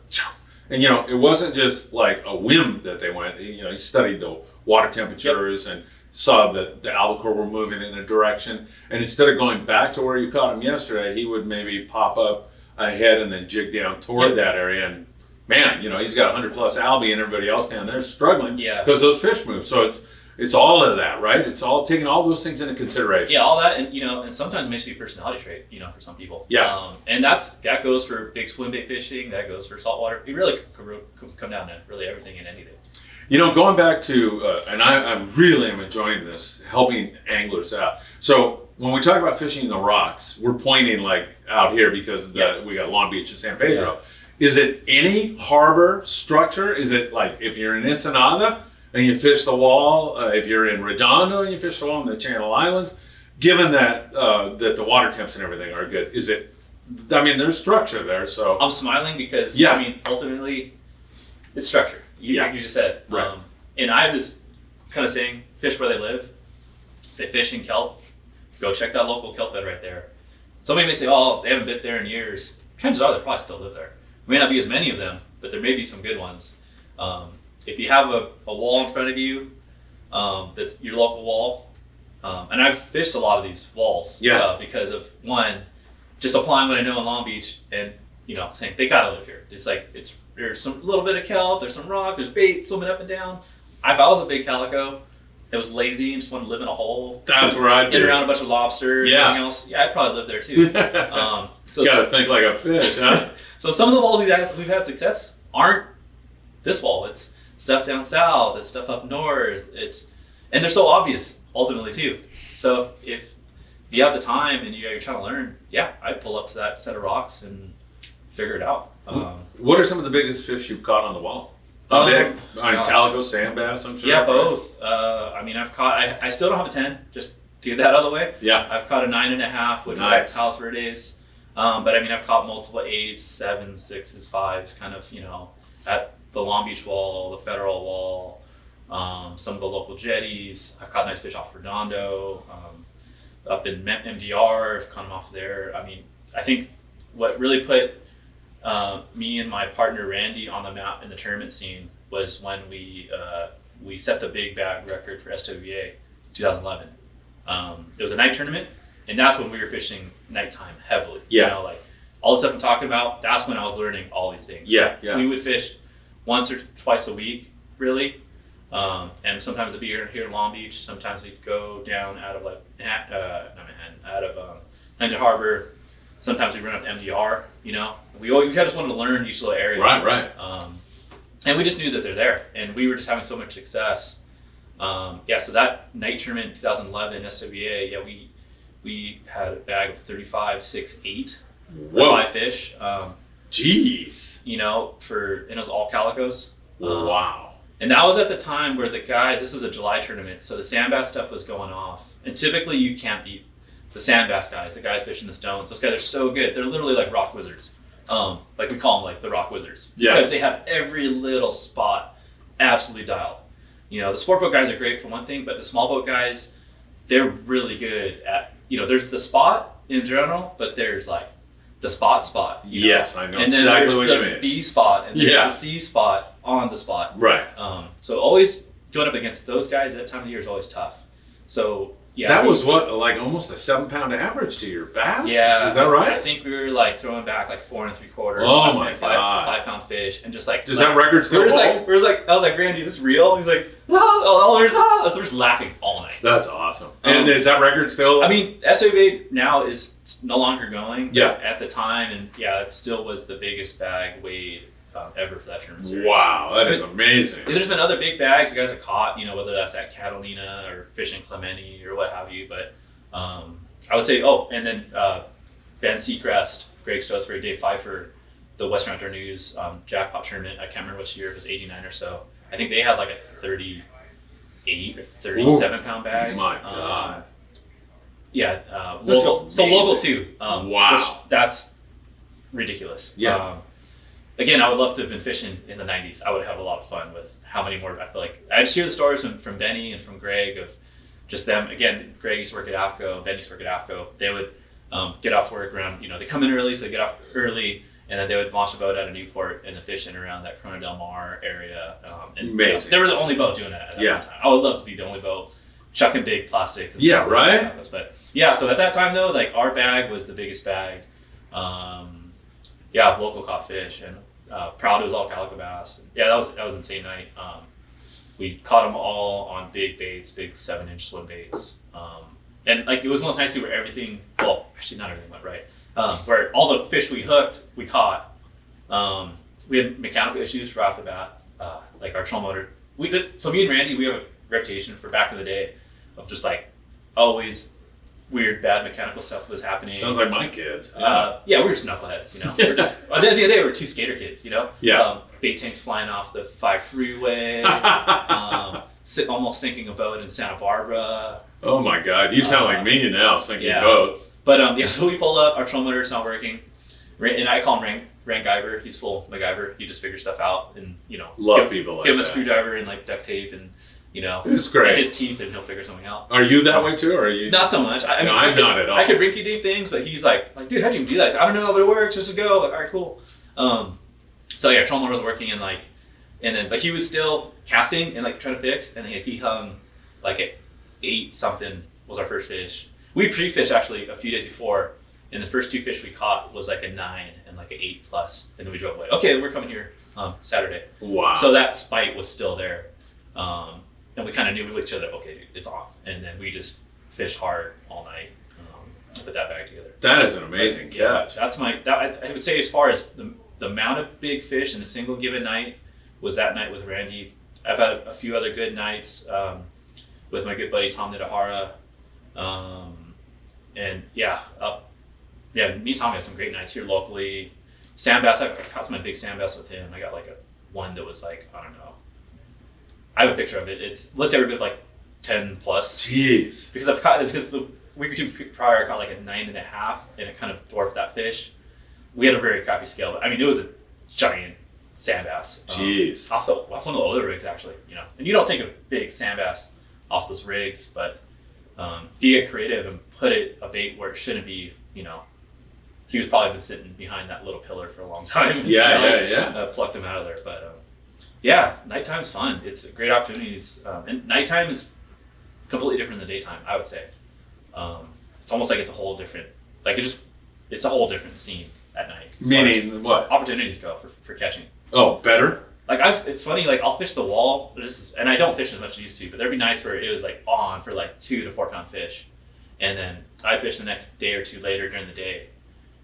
And, it wasn't just like a whim that they went. He studied the water temperatures and saw that the albacore were moving in a direction. And instead of going back to where you caught him yesterday, he would maybe pop up ahead and then jig down toward that area. And man, he's got 100 plus algae and everybody else down there struggling because those fish move. So it's all of that, right? It's all taking all those things into consideration. Yeah, all that, and and sometimes it makes me a personality trait, for some people. Yeah. And that goes for big swim bait fishing. That goes for saltwater. It really could come down to really everything and anything. Going back to, and I really am enjoying this, helping anglers out. So when we talk about fishing the rocks, we're pointing like out here because we got Long Beach and San Pedro. Yeah. Is it any harbor structure? Is it like if you're in Ensenada and you fish the wall, if you're in Redondo and you fish the wall in the Channel Islands, given that that the water temps and everything are good, is it, there's structure there, so. I'm smiling because, ultimately, it's structure. You just said. Right. And I have this kind of saying, fish where they live. If they fish in kelp, go check that local kelp bed right there. Somebody may say, oh, they haven't been there in years. chances are they probably still live there. May not be as many of them, but there may be some good ones. If you have a wall in front of you, that's your local wall, and I've fished a lot of these walls because of one, just applying what I know in Long Beach, and saying they gotta live here. It's like there's some little bit of kelp, there's some rock, there's bait swimming up and down. If I was a big calico, it was lazy and just wanted to live in a hole. That's where I'd be. In around a bunch of lobster and everything else. Yeah, I'd probably live there too. So gotta think like a fish, huh? So some of the walls we've had success aren't this wall. It's stuff down south, it's stuff up north. And they're so obvious ultimately too. So if you have the time and you're trying to learn, I'd pull up to that set of rocks and figure it out. What are some of the biggest fish you've caught on the wall? Big? Calico, sand bass, I'm sure. Yeah, both. I've caught. I still don't have a 10. Just to get that out of the way. Yeah. I've caught a 9.5, which is like Palos Verdes. But I've caught multiple 8s, 7s, 6s, 5s, kind of at the Long Beach wall, the Federal wall, some of the local jetties. I've caught nice fish off Redondo, up in MDR. I've caught them off there. I think what really put me and my partner Randy on the map in the tournament scene was when we set the big bag record for SWA 2011. It was a night tournament, and that's when we were fishing nighttime heavily. Like all the stuff I'm talking about, that's when I was learning all these things. We would fish once or twice a week, really. And sometimes it'd be here in Long Beach. Sometimes we'd go down out of Hampton Harbor. Sometimes we run up to MDR. We kind of just wanted to learn each little area. Right. And we just knew that they're there, and we were just having so much success. So that night tournament, 2011 SWA, we had a bag of 35, 6, 8, 5 fish. Jeez. And it was all calicos. Wow. And that was at the time where the guys, this was a July tournament, so the sand bass stuff was going off. And typically you can't beat the sand bass guys, the guys fishing the stones. Those guys are so good. They're literally like rock wizards. Like we call them like the rock wizards. Yeah. Because they have every little spot absolutely dialed. The sport boat guys are great for one thing, but the small boat guys, they're really good at, there's the spot in general, but there's like the spot. Yes, I know and then exactly what you there's mean. the B spot and there's the C spot on the spot. Right. So always going up against those guys at that time of the year is always tough. So that was like almost a 7-pound average to your bass? Yeah. Is that right? I think we were like throwing back like 4 3/4. Oh my God. 5-pound fish, and just like. Does that record still hold? I was like, Randy, is this real? He's like, no, there's so we're just laughing all night. That's awesome. And is that record still? SWA now is no longer going. Yeah. At the time, and it still was the biggest bag weighed ever for that tournament series. Wow, that is amazing. There's been other big bags the guys have caught, whether that's at Catalina or fishing Clemente or what have you, but I would say, and then Ben Seacrest, Greg Stotesbury, Dave Pfeiffer, the Western Outdoor News jackpot tournament, I can't remember which year, it was 89 or so. I think they had like a 38 or 37 pound bag. My God. Local too. Wow. Which, that's ridiculous. Yeah. Again, I would love to have been fishing in the 90s. I would have a lot of fun with how many more. I feel like I just hear the stories from Benny and from Greg of just them. Again, Greg used to work at AFCO, Ben used to work at AFCO. They would get off work around, they come in early, so they get off early, and then they would launch a boat out of Newport and fish in around that Corona Del Mar area. Amazing. They were the only boat doing that at that time. I would love to be the only boat chucking big plastics. And right? But so at that time though, like our bag was the biggest bag. Of local caught fish, and proud it was all calico bass. That was insane night. We caught them all on big baits, big 7-inch swim baits. And like it was most nicely where everything, well, actually not everything went right. Where all the fish we hooked, we caught. We had mechanical issues right off the bat. Like our troll motor. So me and Randy, we have a reputation for back in the day of just like always weird, bad mechanical stuff was happening. Sounds like my kids. We were just knuckleheads, We're just, at the end of the day, we were 2 skater kids, Bait tank flying off the 5 freeway, almost sinking a boat in Santa Barbara. Oh my God, you sound like me now, sinking boats. But so we pull up, our troll motor's not working, and I call him Rangiver. He's full MacGyver. He just figures stuff out, and love people like give him a that. screwdriver and like duct tape, and It's great. and his teeth, and he'll figure something out. Are you that way too, or are you? Not so much. I mean, I'm not at all. I could rinky do things, but he's like, dude, how do you do that? He's like, I don't know, but it works. Just go. Like, all right, cool. So yeah, Trolling was working but he was still casting and like trying to fix, and he hung like at 8 something was our first fish. We pre-fished actually a few days before, and the first 2 fish we caught was like a 9 and like an 8 plus, and then we drove away. Okay, we're coming here Saturday. Wow. So that spite was still there, and we kind of knew with each other, okay, dude, it's off, and then we just fished hard all night. Put that back together. That is an amazing catch. That's I would say as far as the amount of big fish in a single given night was that night with Randy. I've had a few other good nights with my good buddy Tom Nidahara. And me and Tom had some great nights here locally. Sand bass, I caught some big sand bass with him. I got like one that was like, I don't know. I have a picture of it. It's looked every bit like 10 plus. Jeez. Because the week or two prior I caught like a 9.5, and it kind of dwarfed that fish. We had a very crappy scale, but I mean it was a giant sand bass. Jeez. Off one of the older rigs actually, And you don't think of big sand bass off those rigs, but if you get creative and put a bait where it shouldn't be, he was probably been sitting behind that little pillar for a long time. Yeah. Plucked him out of there, but nighttime's fun. It's great opportunities, and nighttime is completely different than the daytime. I would say it's almost like it's a whole different, it's a whole different scene at night. Meaning what? Opportunities go for catching. Oh, better. It's funny, I'll fish the wall, and I don't fish as much as I used to, but there'd be nights where it was on for 2 to 4 pound fish. And then I'd fish the next day or two later during the day.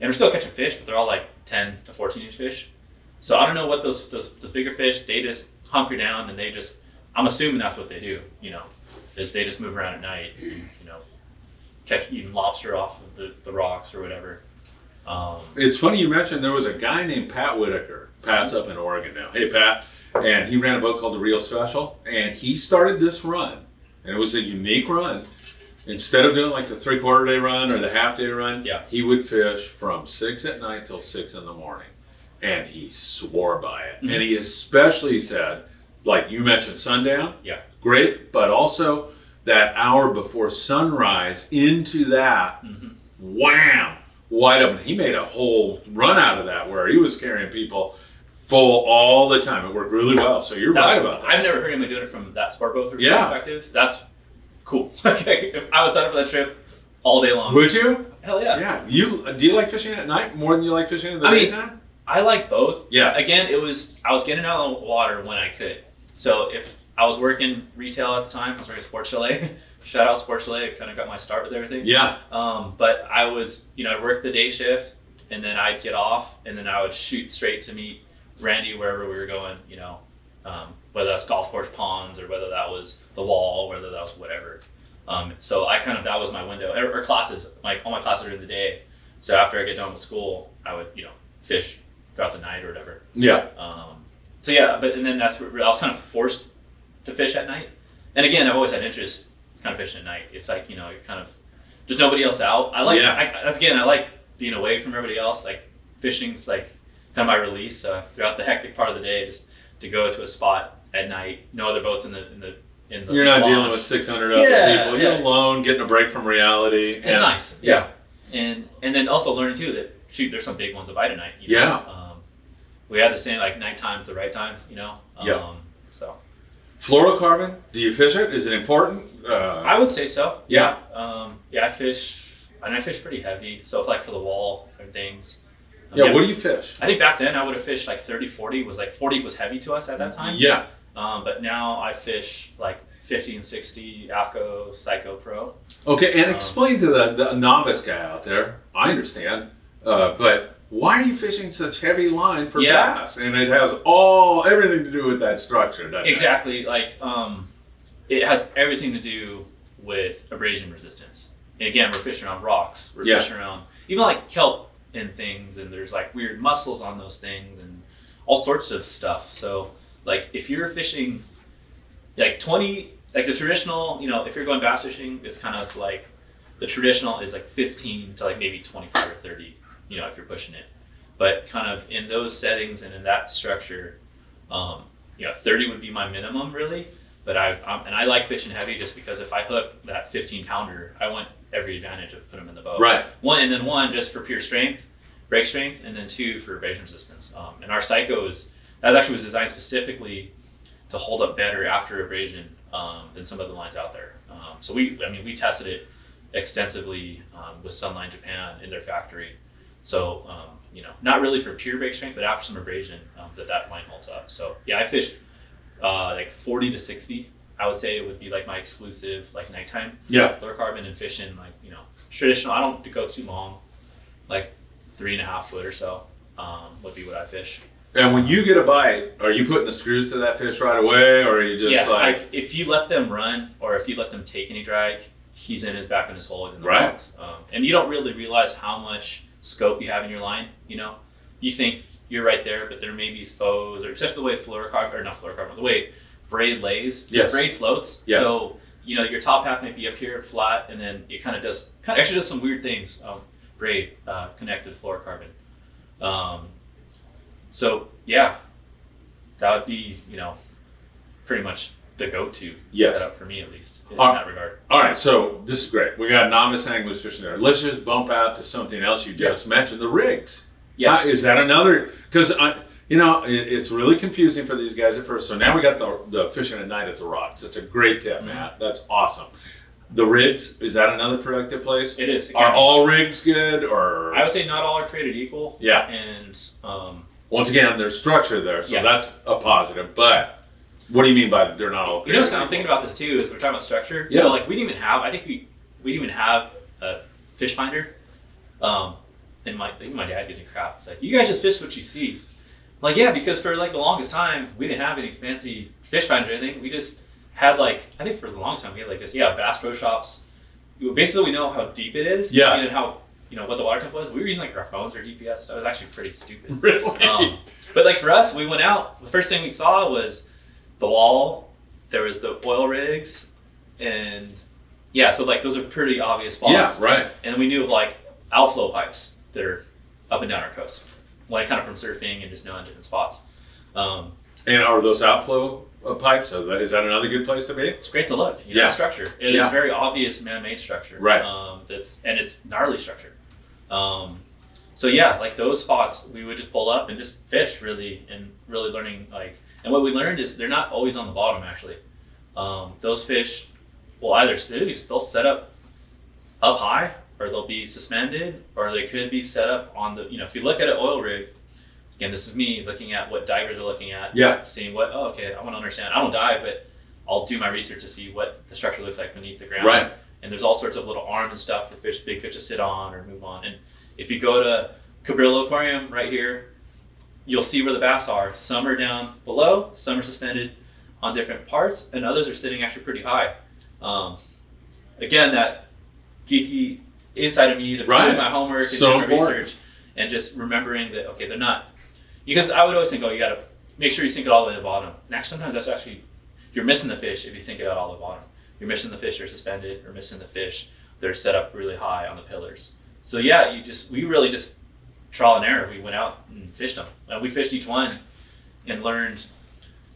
And we're still catching fish, but they're all 10 to 14 inch fish. So I don't know what those bigger fish, they just hunker down and I'm assuming that's what they do, is they just move around at night and, catch eating lobster off of the rocks or whatever. It's funny you mentioned there was a guy named Pat Whitaker. Pat's up in Oregon now. Hey, Pat. And he ran a boat called the Real Special. And he started this run. And it was a unique run. Instead of doing the 3/4 day run or the half day run, he would fish from 6 at night till 6 in the morning. And he swore by it. Mm-hmm. And he especially said, you mentioned sundown. Yeah. Great. But also that hour before sunrise into that, wham, wide open. He made a whole run out of that where he was carrying people full all the time. It worked really well. So you're right about that. I've never heard anybody doing it from that sport boat perspective. That's cool. If I would sign up for that trip all day long. Would you? Hell yeah. Yeah. Do you like fishing at night more than you like fishing in the daytime? I like both. Yeah. Again, I was getting out of the water when I could. So if I was working retail at the time, I was working at Sports Chalet. Shout out Sports Chalet. Kind of got my start with everything. Yeah. But I was, I'd work the day shift, and then I'd get off, and then I would shoot straight to meet Randy wherever we were going, whether that's golf course ponds or whether that was the wall, whether that was whatever. So that was my window. Or classes, all my classes are in the day. So after I get done with school, I would, fish throughout the night or whatever. Yeah. And then that's where I was kind of forced to fish at night. And again, I've always had interest kind of fishing at night. It's you're kind of, there's nobody else out. I like being away from everybody else. Fishing's kind of my release throughout the hectic part of the day, just to go to a spot at night, no other boats in the You're not dealing with 600 other people. You're alone, getting a break from reality. It's nice. Yeah. And then also learning too that there's some big ones that bite at night. We have the same nighttime's the right time, So fluorocarbon, do you fish it? Is it important? I would say so. Yeah. I fish, and I fish pretty heavy. So if for the wall and things. What do you fish? I think back then I would have fished 30, 40 was 40 was heavy to us at that time. Yeah. But now I fish 50 and 60 AFCO Psycho Pro. Okay, and explain to the novice guy out there. I understand, but why are you fishing such heavy line for bass? And it has everything to do with that structure, doesn't it? Exactly. It has everything to do with abrasion resistance. And again, we're fishing on rocks. We're fishing around even kelp and things, and there's weird mussels on those things and all sorts of stuff. So if you're fishing 20, the traditional, if you're going bass fishing, is kind of the traditional is 15 to maybe 25 or 30, if you're pushing it. But kind of in those settings and in that structure, 30 would be my minimum really. But I like fishing heavy just because if I hook that 15-pounder, I want every advantage of putting them in the boat. Right. One just for pure strength, break strength, and then two for abrasion resistance. And our Psycho was designed specifically to hold up better after abrasion than some of the lines out there. So we tested it extensively with Sunline Japan in their factory. So not really for pure break strength, but after some abrasion, that line holds up. So yeah, I fish like 40 to 60. I would say it would be like my exclusive like nighttime fluorocarbon, and fishing like traditional. I don't go too long, like 3.5 foot or so would be what I fish. And when you get a bite, are you putting the screws to that fish right away, or are you just like if you let them run or if you let them take any drag, he's in his back in his hole, he's in the right. box. And you don't really realize how much scope you have in your line. You think you're right there, but there may be spos, or just the way the way braid lays. Yes. Braid floats. Yes. So your top half may be up here flat, and then it kind of actually does some weird things. Braid connected to fluorocarbon. So yeah, that would be pretty much the go-to setup for me, at least in that regard. All right, so this is great. We got novice anglers fishing there. Let's just bump out to something else you just mentioned, the rigs. Yes. Is that another? Because it's really confusing for these guys at first. So now we got the fishing at night at the rocks. That's a great tip, Matt. That's awesome. The rigs, is that another productive place? It is. Are all rigs good, or? I would say not all are created equal. Yeah. And once again, there's structure there, so that's a positive. But what do you mean by they're not all created equal? I'm thinking about this too, is we're talking about structure. Yeah. So like we didn't even have a fish finder. And my dad gives me crap. It's like, you guys just fish what you see. I'm like, yeah, because for like the longest time, we didn't have any fancy fish finders or anything. We just had I think for the longest time, we had like this, Bass Pro Shops. Basically, we know how deep it is. Yeah. And how, what the water temp was. We were using like our phones or GPS, so it was actually pretty stupid. Really? But like for us, we went out, the first thing we saw was the wall, there was the oil rigs, and so like those are pretty obvious spots. Yeah, right. And we knew of like outflow pipes that are up and down our coast, like kind of from surfing and just knowing different spots. And are those outflow pipes? Is that another good place to be? It's great to look. Structure. It is very obvious man-made structure. Right. And it's gnarly structure. So yeah, like those spots, we would just pull up and just fish really learning and what we learned is they're not always on the bottom actually. Those fish will either they'll set up high, or they'll be suspended, or they could be set up on the, if you look at an oil rig, again, this is me looking at what divers are looking at, seeing I want to understand. I don't dive, but I'll do my research to see what the structure looks like beneath the ground. Right. And there's all sorts of little arms and stuff for big fish to sit on or move on. And if you go to Cabrillo Aquarium right here, you'll see where the bass are. Some are down below, some are suspended on different parts, and others are sitting actually pretty high. Again, that geeky inside of me to do my homework and do my research, and just remembering that they're not, because I would always think, you got to make sure you sink it all the way to the bottom. And actually, sometimes that's actually, you're missing the fish if you sink it out all the bottom. You're missing the fish that are suspended, or missing the fish that are set up really high on the pillars. So yeah, we really just trial and error. We went out and fished them. We fished each one and learned.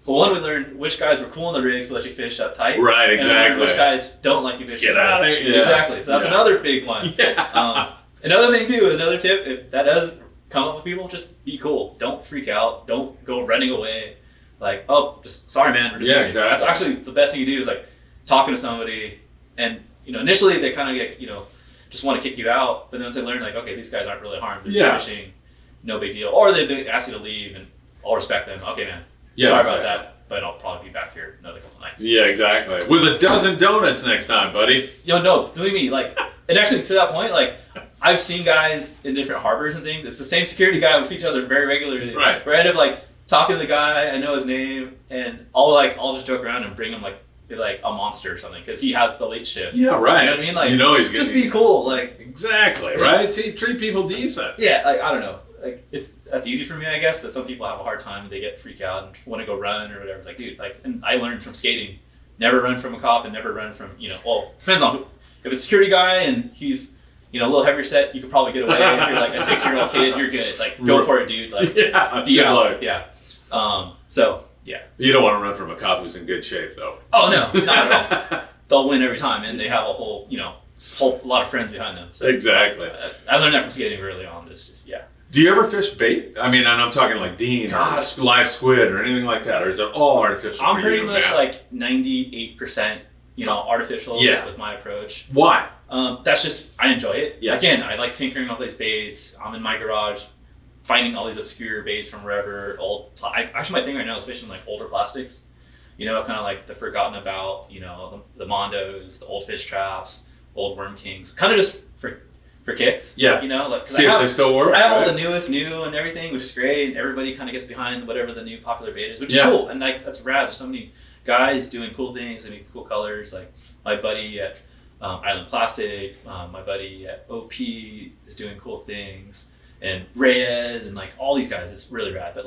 Well, we learned which guys were cool in the rigs to let you fish up tight. Right, exactly. And which guys don't like you fishing. Get out of there. Yeah. Exactly. So that's another big one. Yeah. Another thing too, another tip, if that does come up with people, just be cool. Don't freak out. Don't go running away. Like, just sorry, man. We're just fishing. Exactly. That's actually the best thing you do is like talking to somebody, and initially they kind of get just want to kick you out, but then once they learn okay, these guys aren't really harmed. They're just fishing, no big deal. Or they ask you to leave, and I'll respect them. Okay, man. Yeah, sorry about that, but I'll probably be back here another couple nights. Yeah, exactly. With a dozen donuts next time, buddy. No, believe me, and actually to that point, I've seen guys in different harbors and things. It's the same security guy. We see each other very regularly. Right. Where I end up talking to the guy, I know his name, and I'll just joke around and bring him a monster or something because he has the late shift. Yeah, right. You know what I mean? He's gonna just be cool. Exactly, right? Treat people decent. Yeah, I don't know. That's easy for me, I guess, but some people have a hard time and they get freaked out and want to go run or whatever. It's dude, and I learned from skating, never run from a cop and never run from, depends on if it's a security guy and he's, a little heavier set, you could probably get away. If you're a 6-year-old kid, you're good. Go for it, dude. Yeah, be good out. luck. Yeah. So Yeah. You don't want to run from a cop who's in good shape, though. Oh no, not at all. They'll win every time, and they have a whole lot of friends behind them. So Exactly. I learned that from skating early on. It's just Do you ever fish bait? I mean, and I'm talking like Dean or live squid or anything like that, or is it all artificial? I'm for pretty you, much Matt? like 98%, artificials with my approach. Why? That's just, I enjoy it. Yeah. Again, I like tinkering with these baits. I'm in my garage finding all these obscure baits from wherever. Actually, my thing right now is fishing like older plastics. Kind of like the forgotten about, the Mondos, the old fish traps, old worm kings. Kind of just for kicks. Yeah. See if they still work. I have all the newest new and everything, which is great. And everybody kind of gets behind whatever the new popular bait is, which is cool. And that's rad. There's so many guys doing cool things and cool colors. Like my buddy at Island Plastic, my buddy at OP is doing cool things, and Reyes and like all these guys. It's really rad. But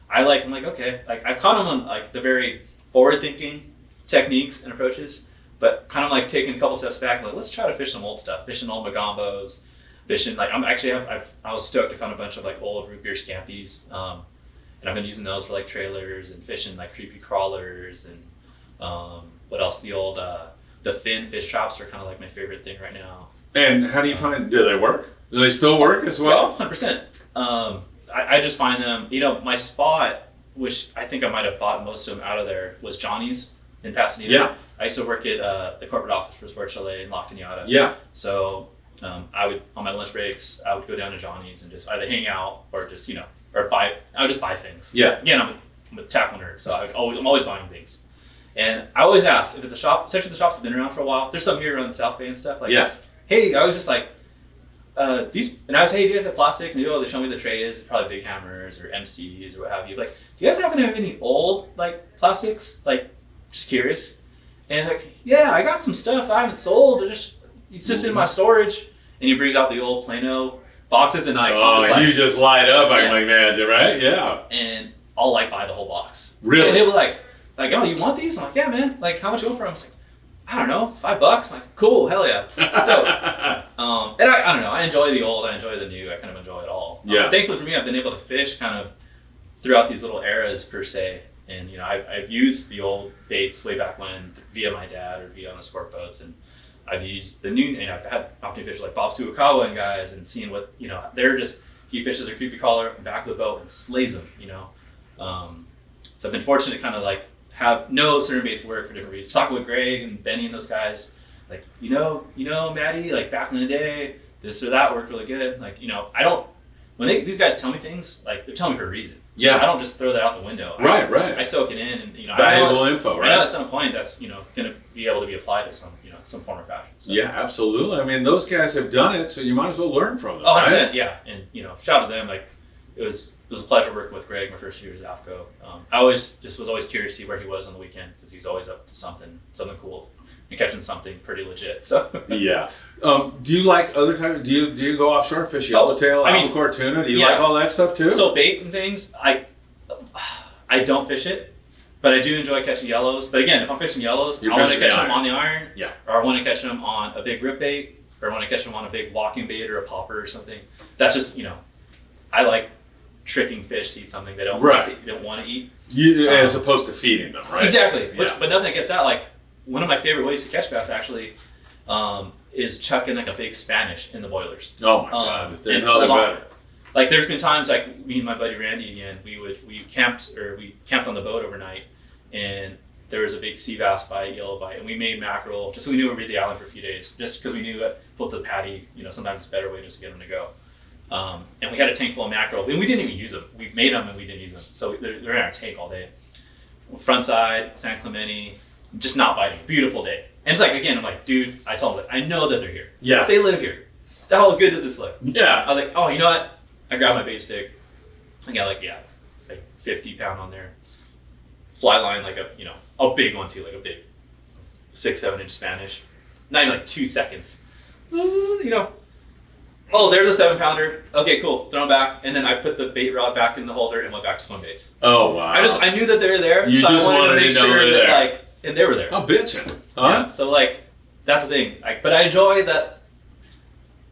I'm like, okay, like I've caught them on like the very forward-thinking techniques and approaches, but kind of like taking a couple steps back, like let's try to fish some old stuff, fishing old Magambos, fishing like I was stoked. I found a bunch of like old root beer scampies, and I've been using those for like trailers and fishing like creepy crawlers and what else? The old the fin fish traps are kind of like my favorite thing right now. And how do you find? Do they work? Do they still work as well? 100%. I just find them. My spot, which I think I might have bought most of them out of there, was Johnny's in Pasadena. Yeah. I used to work at the corporate office for Sport Chalet in La Cañada. Yeah. So I would, on my lunch breaks, I would go down to Johnny's and just either hang out or just, or buy. I would just buy things. Yeah. Again, I'm a tackle nerd, so I'm always buying things. And I always ask if it's a shop, especially the shops have been around for a while. There's some here around the South Bay and stuff. Hey, I was just like, these, and I was, hey, do you guys have plastics? And they show me the trays, probably big hammers or MCs or what have you. Like, do you guys happen to have any old plastics? Just curious. And yeah, I got some stuff I haven't sold. It's just in my storage. And he brings out the old Plano boxes, and you just light up. I can imagine, right? Yeah. And I'll buy the whole box. Really? And he'll be like, oh, you want these? I'm like, yeah, man. Like, how much you want for them? I was like, I don't know, $5. I'm like, cool, hell yeah, stoked. And I don't know, I enjoy the old, I enjoy the new, I kind of enjoy it all. Thankfully for me, I've been able to fish kind of throughout these little eras per se. And I've used the old baits way back when via my dad or via on the sport boats, and I've used the new. I've had opportunity fish like Bob Suakawa and guys, and seeing what he fishes a creepy collar back of the boat and slays them. So I've been fortunate to kind of have certain baits work for different reasons. Talking with Greg and Benny and those guys, Maddie, back in the day, this or that worked really good. I don't. When these guys tell me things, they're telling me for a reason. So I don't just throw that out the window. Right. I soak it in, and valuable info. Right. I know at some point that's going to be able to be applied to some form or fashion. So. Yeah, absolutely. I mean, those guys have done it, so you might as well learn from them. Oh, 100%, right? Yeah. And shout out to them. It was a pleasure working with Greg my first few years at AFCO. I was always curious to see where he was on the weekend, because he's always up to something cool and catching something pretty legit. So yeah. Do you like other types? Do you go offshore, fish yellowtail, albacore, tuna? Do you like all that stuff too? So bait and things, I don't fish it, but I do enjoy catching yellows. But again, if I'm fishing yellows, I want to catch them on the iron, or I want to catch them on a big rip bait, or I want to catch them on a big walking bait or a popper or something. That's just I like tricking fish to eat something they don't want to eat. As opposed to feeding them, right? Exactly. But nothing gets out. One of my favorite ways to catch bass actually is chucking a big Spanish in the boilers. Oh my God! There's nothing better. There's been times me and my buddy Randy again, we camped on the boat overnight, and there was a big sea bass bite, yellow bite, and we made mackerel just so we knew we'd be at the island for a few days, just because we knew that flip the patty, sometimes it's a better way just to get them to go. And we had a tank full of mackerel, and we didn't even use them. We made them and we didn't use them, so they're in our tank all day. Front side, San Clemente, just not biting. Beautiful day. And it's again, I'm like, dude, I told them, I know that they're here. Yeah. They live here. How good does this look? Yeah. I was like, oh, you know what? I grabbed my bait stick. I got 50 pound on there. Fly line, a big one too, a big 6-7 inch Spanish. Not even 2 seconds. Oh, there's a 7 pounder. Okay, cool. Throw them back. And then I put the bait rod back in the holder and went back to swim baits. Oh, wow. I knew that they were there. You so just I wanted to make know sure they're that there. And they were there. How bitchin'. Huh? Yeah, so that's the thing. But I enjoy that.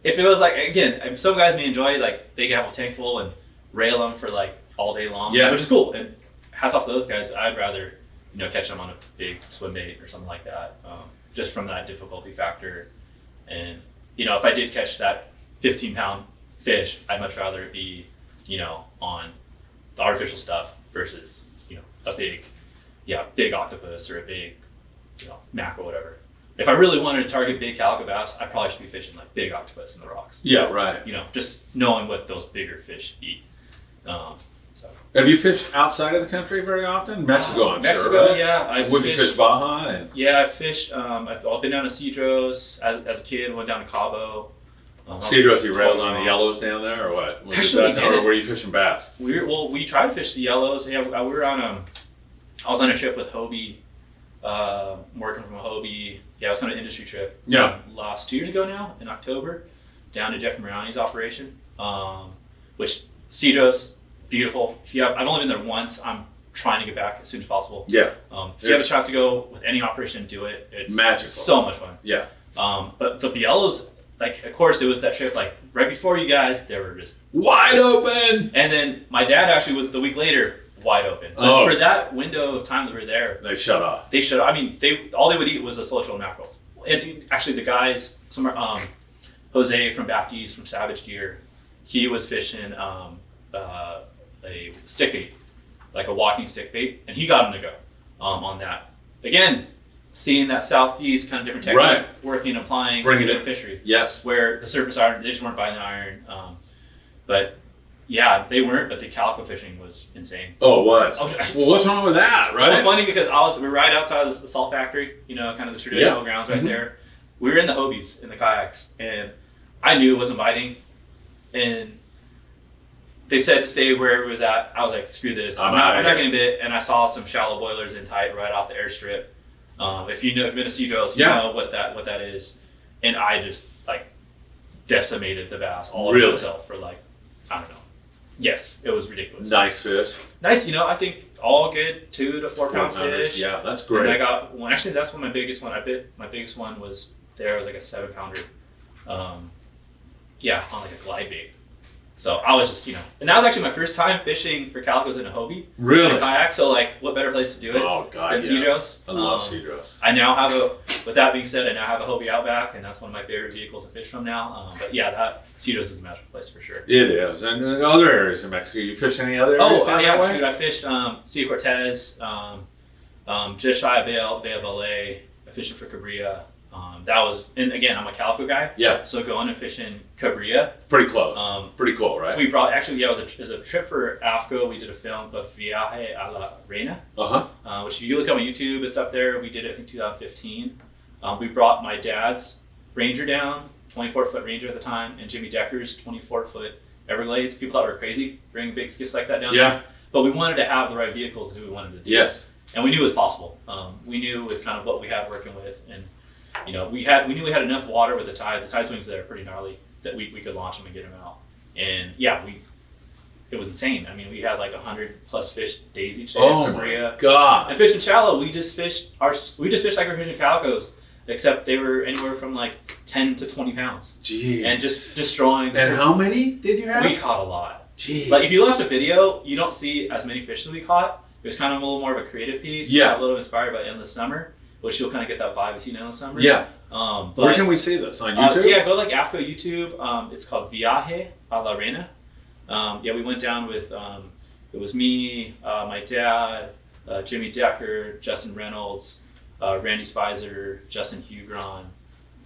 If it was again, some guys may enjoy they can have a tank full and rail them for all day long, which is cool. And hats off to those guys. But I'd rather, catch them on a big swim bait or something like that, just from that difficulty factor. And if I did catch that 15-pound fish, I'd much rather it be, on the artificial stuff versus, a big octopus or a big, mackerel, whatever. If I really wanted to target big calico bass, I probably should be fishing like big octopus in the rocks. Yeah, right. Just knowing what those bigger fish eat. So. Have you fished outside of the country very often? Mexico, I'm Mexico, sure. Right? Yeah. Would you fish Baja? Yeah, I fished. I've been down to Cedros as a kid. Went down to Cabo. Cedros, you railed on the yellows down there, or what? Or were you fishing bass? We tried to fish the yellows. Yeah, we were on I was on a trip with Hobie, working from Hobie. Yeah, it was kind of an industry trip. Yeah. Last 2 years ago now, in October, down to Jeff Mariani's operation, which Cedros, beautiful. I've only been there once. I'm trying to get back as soon as possible. Yeah. If you have a chance to go with any operation, do it. It's magical. So much fun. Yeah. But the yellows, of course, it was that trip, right before you guys, they were just wide open. And then my dad actually was the week later wide open. But for that window of time that we were there, they shut off. I mean, all they would eat was a solo mackerel. And actually, the guys, Jose from back east from Savage Gear, he was fishing a stick bait, like a walking stick bait, and he got him to go on that. Again, seeing that southeast kind of different techniques, right. Working, applying, bringing in it fishery. Yes. Where the surface iron, they just weren't buying the iron. But yeah, they weren't, but the calico fishing was insane. Oh, it was. Well, what's wrong with that, right? It was funny because we were right outside of the salt factory, kind of the traditional grounds right there. We were in the Hobies, in the kayaks, and I knew it wasn't biting. And they said to stay wherever it was at. I was like, screw this. I'm not getting bit. And I saw some shallow boilers in tight right off the airstrip. If you've been to Cedros, you know what that is. And I just decimated the bass all over myself for I don't know. Yes, it was ridiculous. Nice fish. Nice, I think all good 2 to 4 pound fish. Yeah, that's great. And I got one. Actually, that's my biggest one. My biggest one was there. It was like a 7 pounder. On a glide bait. So I was just, and that was actually my first time fishing for calicos in a Hobie. Really? In a kayak. So what better place to do it? Oh God, than Cedros. I love Cedros. I now have with that being said, I now have a Hobie Outback, and that's one of my favorite vehicles to fish from now. But yeah, that Cedros is a magical place for sure. It is. And in other areas in Mexico, you fish any other areas down that way? Shoot, I fished Sea Cortez, just shy of Bay of LA. I fished for Cabrera. That was, and again, I'm a calico guy. Yeah. So going and fishing Cabrera. Pretty close. Pretty cool, right? We brought, actually, it was a trip for AFCO. We did a film called Viaje a la Reina. Which if you look up on YouTube, it's up there. We did it, I think, 2015. We brought my dad's Ranger down, 24-foot Ranger at the time, and Jimmy Decker's 24-foot Everglades. People thought we were crazy bringing big skiffs like that down there. But we wanted to have the right vehicles that we wanted to do. Yes. And we knew it was possible. We knew with kind of what we had working with, and we knew we had enough water with the tides. The tide swings there are pretty gnarly that we could launch them and get them out. And it was insane. I mean, we had 100+ fish days each day. Oh my God! And fishing shallow, we just fished like we're fishing calicos, except they were anywhere from 10 to 20 pounds. Jeez. And just destroying. And how many did you have? We caught a lot. Jeez. If you watch the video, you don't see as many fish as we caught. It was kind of a little more of a creative piece. Yeah. A little inspired by Endless Summer, which you'll kind of get that vibe you see in Endless Summer. Yeah. But, where can we see this? On YouTube? Go AFCO YouTube. It's called Viaje a la Reina. We went down with, it was me, my dad, Jimmy Decker, Justin Reynolds, Randy Spicer, Justin Hugron,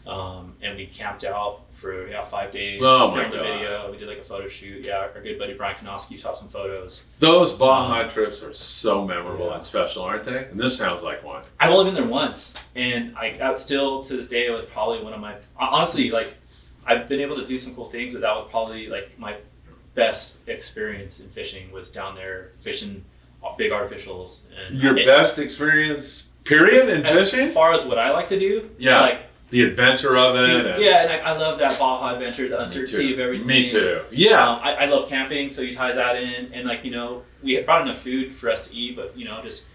and we camped out for 5 days. Oh filmed my a God. video. We did a photo shoot. Yeah, our good buddy Brian Konoski shot some photos. Those Baja trips are so memorable and special, aren't they? And this sounds like one. I've only been there once, and still to this day, it was probably one of my, honestly, I've been able to do some cool things, but that was probably my best experience in fishing was down there fishing big artificials. And your best experience, period, in fishing? As far as what I like to do, the adventure of it. And I love that Baja adventure, the uncertainty of everything. Me too. Yeah. I love camping, so he ties that in, and we had brought enough food for us to eat, but just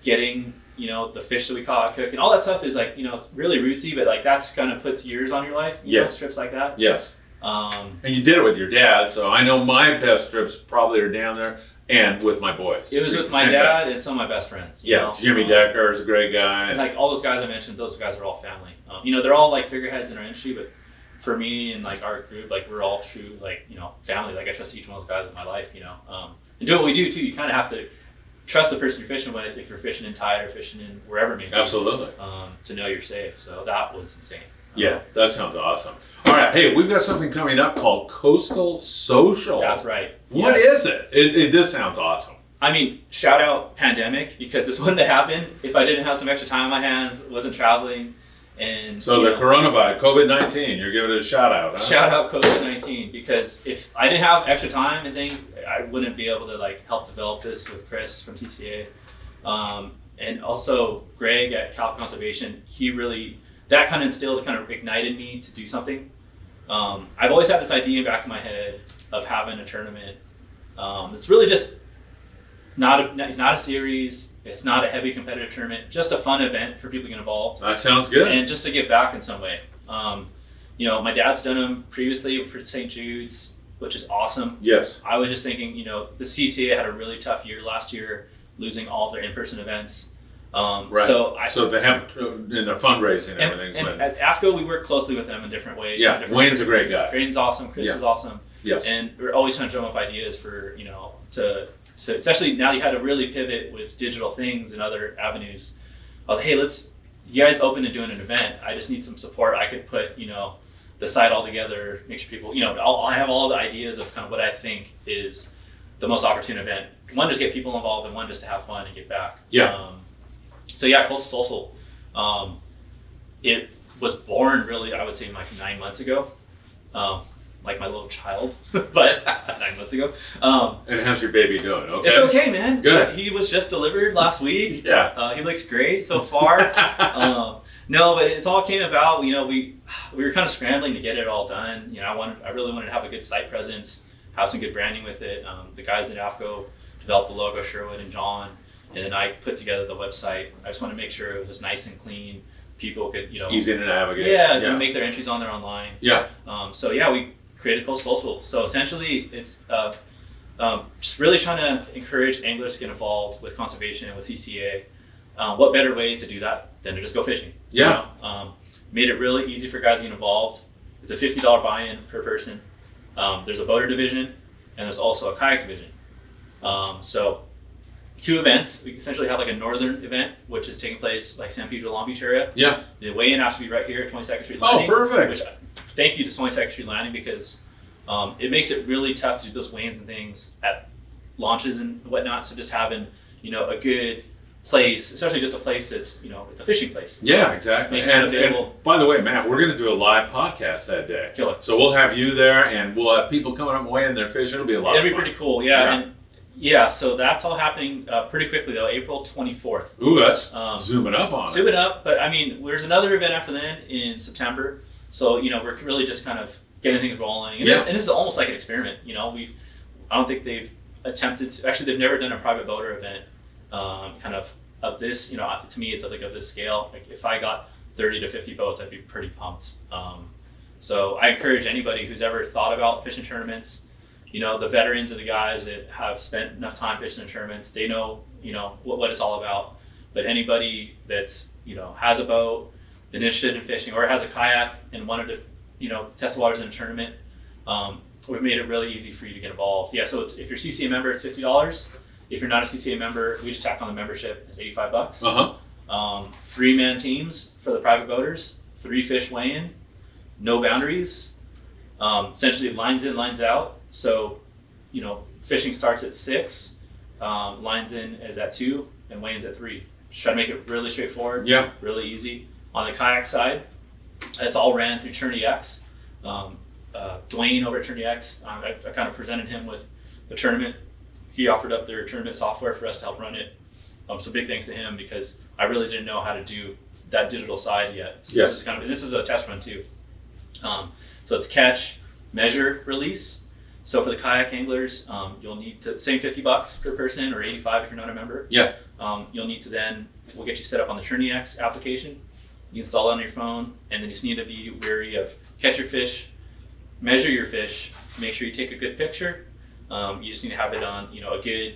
getting the fish that we caught, cooking, all that stuff is it's really rootsy, but that's kind of puts years on your life. Yes. Trips like that. Yes. And you did it with your dad, so I know my best trips probably are down there. and with my boys. It was with my dad and some of my best friends. You know? Jimmy Decker is a great guy. And like all those guys I mentioned, those guys are all family. You know, they're all like figureheads in our industry, but for me and like our group, like we're all true, like, you know, family. Like I trust each one of those guys with my life, you know. And doing what we do too, you kind of have to trust the person you're fishing with if you're fishing in tide or fishing in wherever, maybe. Absolutely. To know you're safe. So that was insane. Yeah, that sounds awesome. All right, hey, we've got something coming up called Coastal Social. That's right. What is it? This sounds awesome. I mean, shout out pandemic, because this wouldn't have happened if I didn't have some extra time on my hands, wasn't traveling. And so the coronavirus, COVID-19, you're giving it a shout out, huh? Shout out COVID-19, because if I didn't have extra time and things, I wouldn't be able to like help develop this with Chris from TCA. And also Greg at Cal Conservation, he really, that kind of ignited me to do something. I've always had this idea in the back of my head of having a tournament. It's really just it's not a series. It's not a heavy competitive tournament. Just a fun event for people to get involved. That sounds good. And just to give back in some way. You know, my dad's done them previously for St. Jude's, which is awesome. Yes. I was just thinking, you know, the CCA had a really tough year last year, losing all of their in-person events. Right. So they have in their fundraising and everything. And at AFCO, we work closely with them in different ways. Yeah, Wayne's a great guy. Wayne's awesome. Chris is awesome. Yes. And we're always trying to drum up ideas for, you know, so especially now you had to really pivot with digital things and other avenues. I was like, hey, you guys open to doing an event. I just need some support. I could put, you know, the site all together, make sure people, you know, I have all the ideas of kind of what I think is the most opportune event. One, just get people involved, and one, just to have fun and get back. Yeah. So yeah, Coastal Social, it was born really, I would say, like 9 months ago. Like my little child, but 9 months ago. And how's your baby doing? Okay. It's okay, man. Good. He was just delivered last week. Yeah. He looks great so far. No, but it's all came about. You know, we were kind of scrambling to get it all done. You know, I really wanted to have a good site presence, have some good branding with it. The guys at AFCO developed the logo, Sherwood and John, and then I put together the website. I just wanted to make sure it was just nice and clean. People could, you know, easy to navigate. Yeah. Make their entries on there online. Yeah. So yeah, we created Coastal Social. So essentially, it's just really trying to encourage anglers to get involved with conservation and with CCA. What better way to do that than to just go fishing? Yeah. You know? Made it really easy for guys to get involved. It's a $50 buy-in per person. There's a boater division, and there's also a kayak division. So 2 events. We essentially have like a northern event, which is taking place like San Pedro, Long Beach area. Yeah. The weigh-in has to be right here at 22nd Street Landing. Oh, perfect. Which, thank you to 22nd Street Landing, because it makes it really tough to do those weigh-ins and things at launches and whatnot. So just having, you know, a good place, especially just a place that's, you know, it's a fishing place. Yeah, exactly. And by the way, Matt, we're going to do a live podcast that day. Kill it. So we'll have you there, and we'll have people coming up and weighing their fish. It'll be a lot of fun. It'll be pretty cool. Yeah. And yeah, so that's all happening pretty quickly though, April 24th. Ooh, that's zooming up on us. Zooming up, but I mean, there's another event after then in September. So, you know, we're really just kind of getting things rolling. And, this is almost like an experiment. You know, I don't think they've attempted to, actually they've never done a private boater event kind of this, you know, to me it's like of this scale. Like if I got 30 to 50 boats, I'd be pretty pumped. So I encourage anybody who's ever thought about fishing tournaments, you know, the veterans and the guys that have spent enough time fishing in tournaments, they know, you know, what it's all about. But anybody that's, you know, has a boat, been interested in fishing, or has a kayak and wanted to, you know, test the waters in a tournament, we've made it really easy for you to get involved. Yeah, so if you're a CCA member, it's $50. If you're not a CCA member, we just tack on the membership. It's $85. 3-man teams for the private boaters, 3 fish weigh-in, no boundaries. Essentially lines in, lines out. So, you know, fishing starts at 6, lines in is at 2, and weigh-ins at 3. Just try to make it really straightforward, really easy. On the kayak side, it's all ran through Churney X. Dwayne over at Churney X, I kind of presented him with the tournament. He offered up their tournament software for us to help run it. So big thanks to him, because I really didn't know how to do that digital side yet. So this is a test run too. So it's catch, measure, release. So for the kayak anglers, you'll need to, same $50 per person, or $85 if you're not a member. Yeah. You'll need to then, we'll get you set up on the Churney X application. You install it on your phone, and then you just need to be wary of catch your fish, measure your fish, make sure you take a good picture. You just need to have it on, a good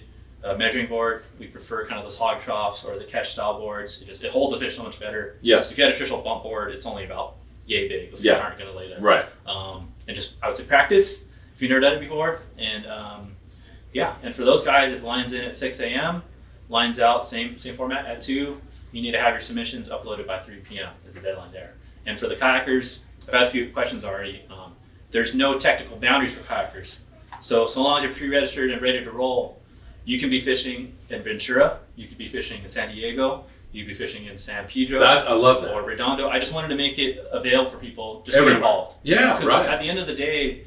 measuring board. We prefer kind of those hog troughs or the catch style boards. It holds a fish so much better. Yes. If you had a traditional bump board, it's only about yay big. Those fish aren't going to lay there. Right. And just, I would say, practice if you've never done it before. And and for those guys, it lines in at 6 a.m., lines out, same format at 2. You need to have your submissions uploaded by 3 p.m. is the deadline there. And for the kayakers, I've had a few questions already. There's no technical boundaries for kayakers. So long as you're pre-registered and ready to roll, you can be fishing in Ventura, you could be fishing in San Diego, you could be fishing in San Pedro. I love that. Or Redondo. I just wanted to make it available for people just to Everywhere. get involved. Yeah, Because right. at the end of the day,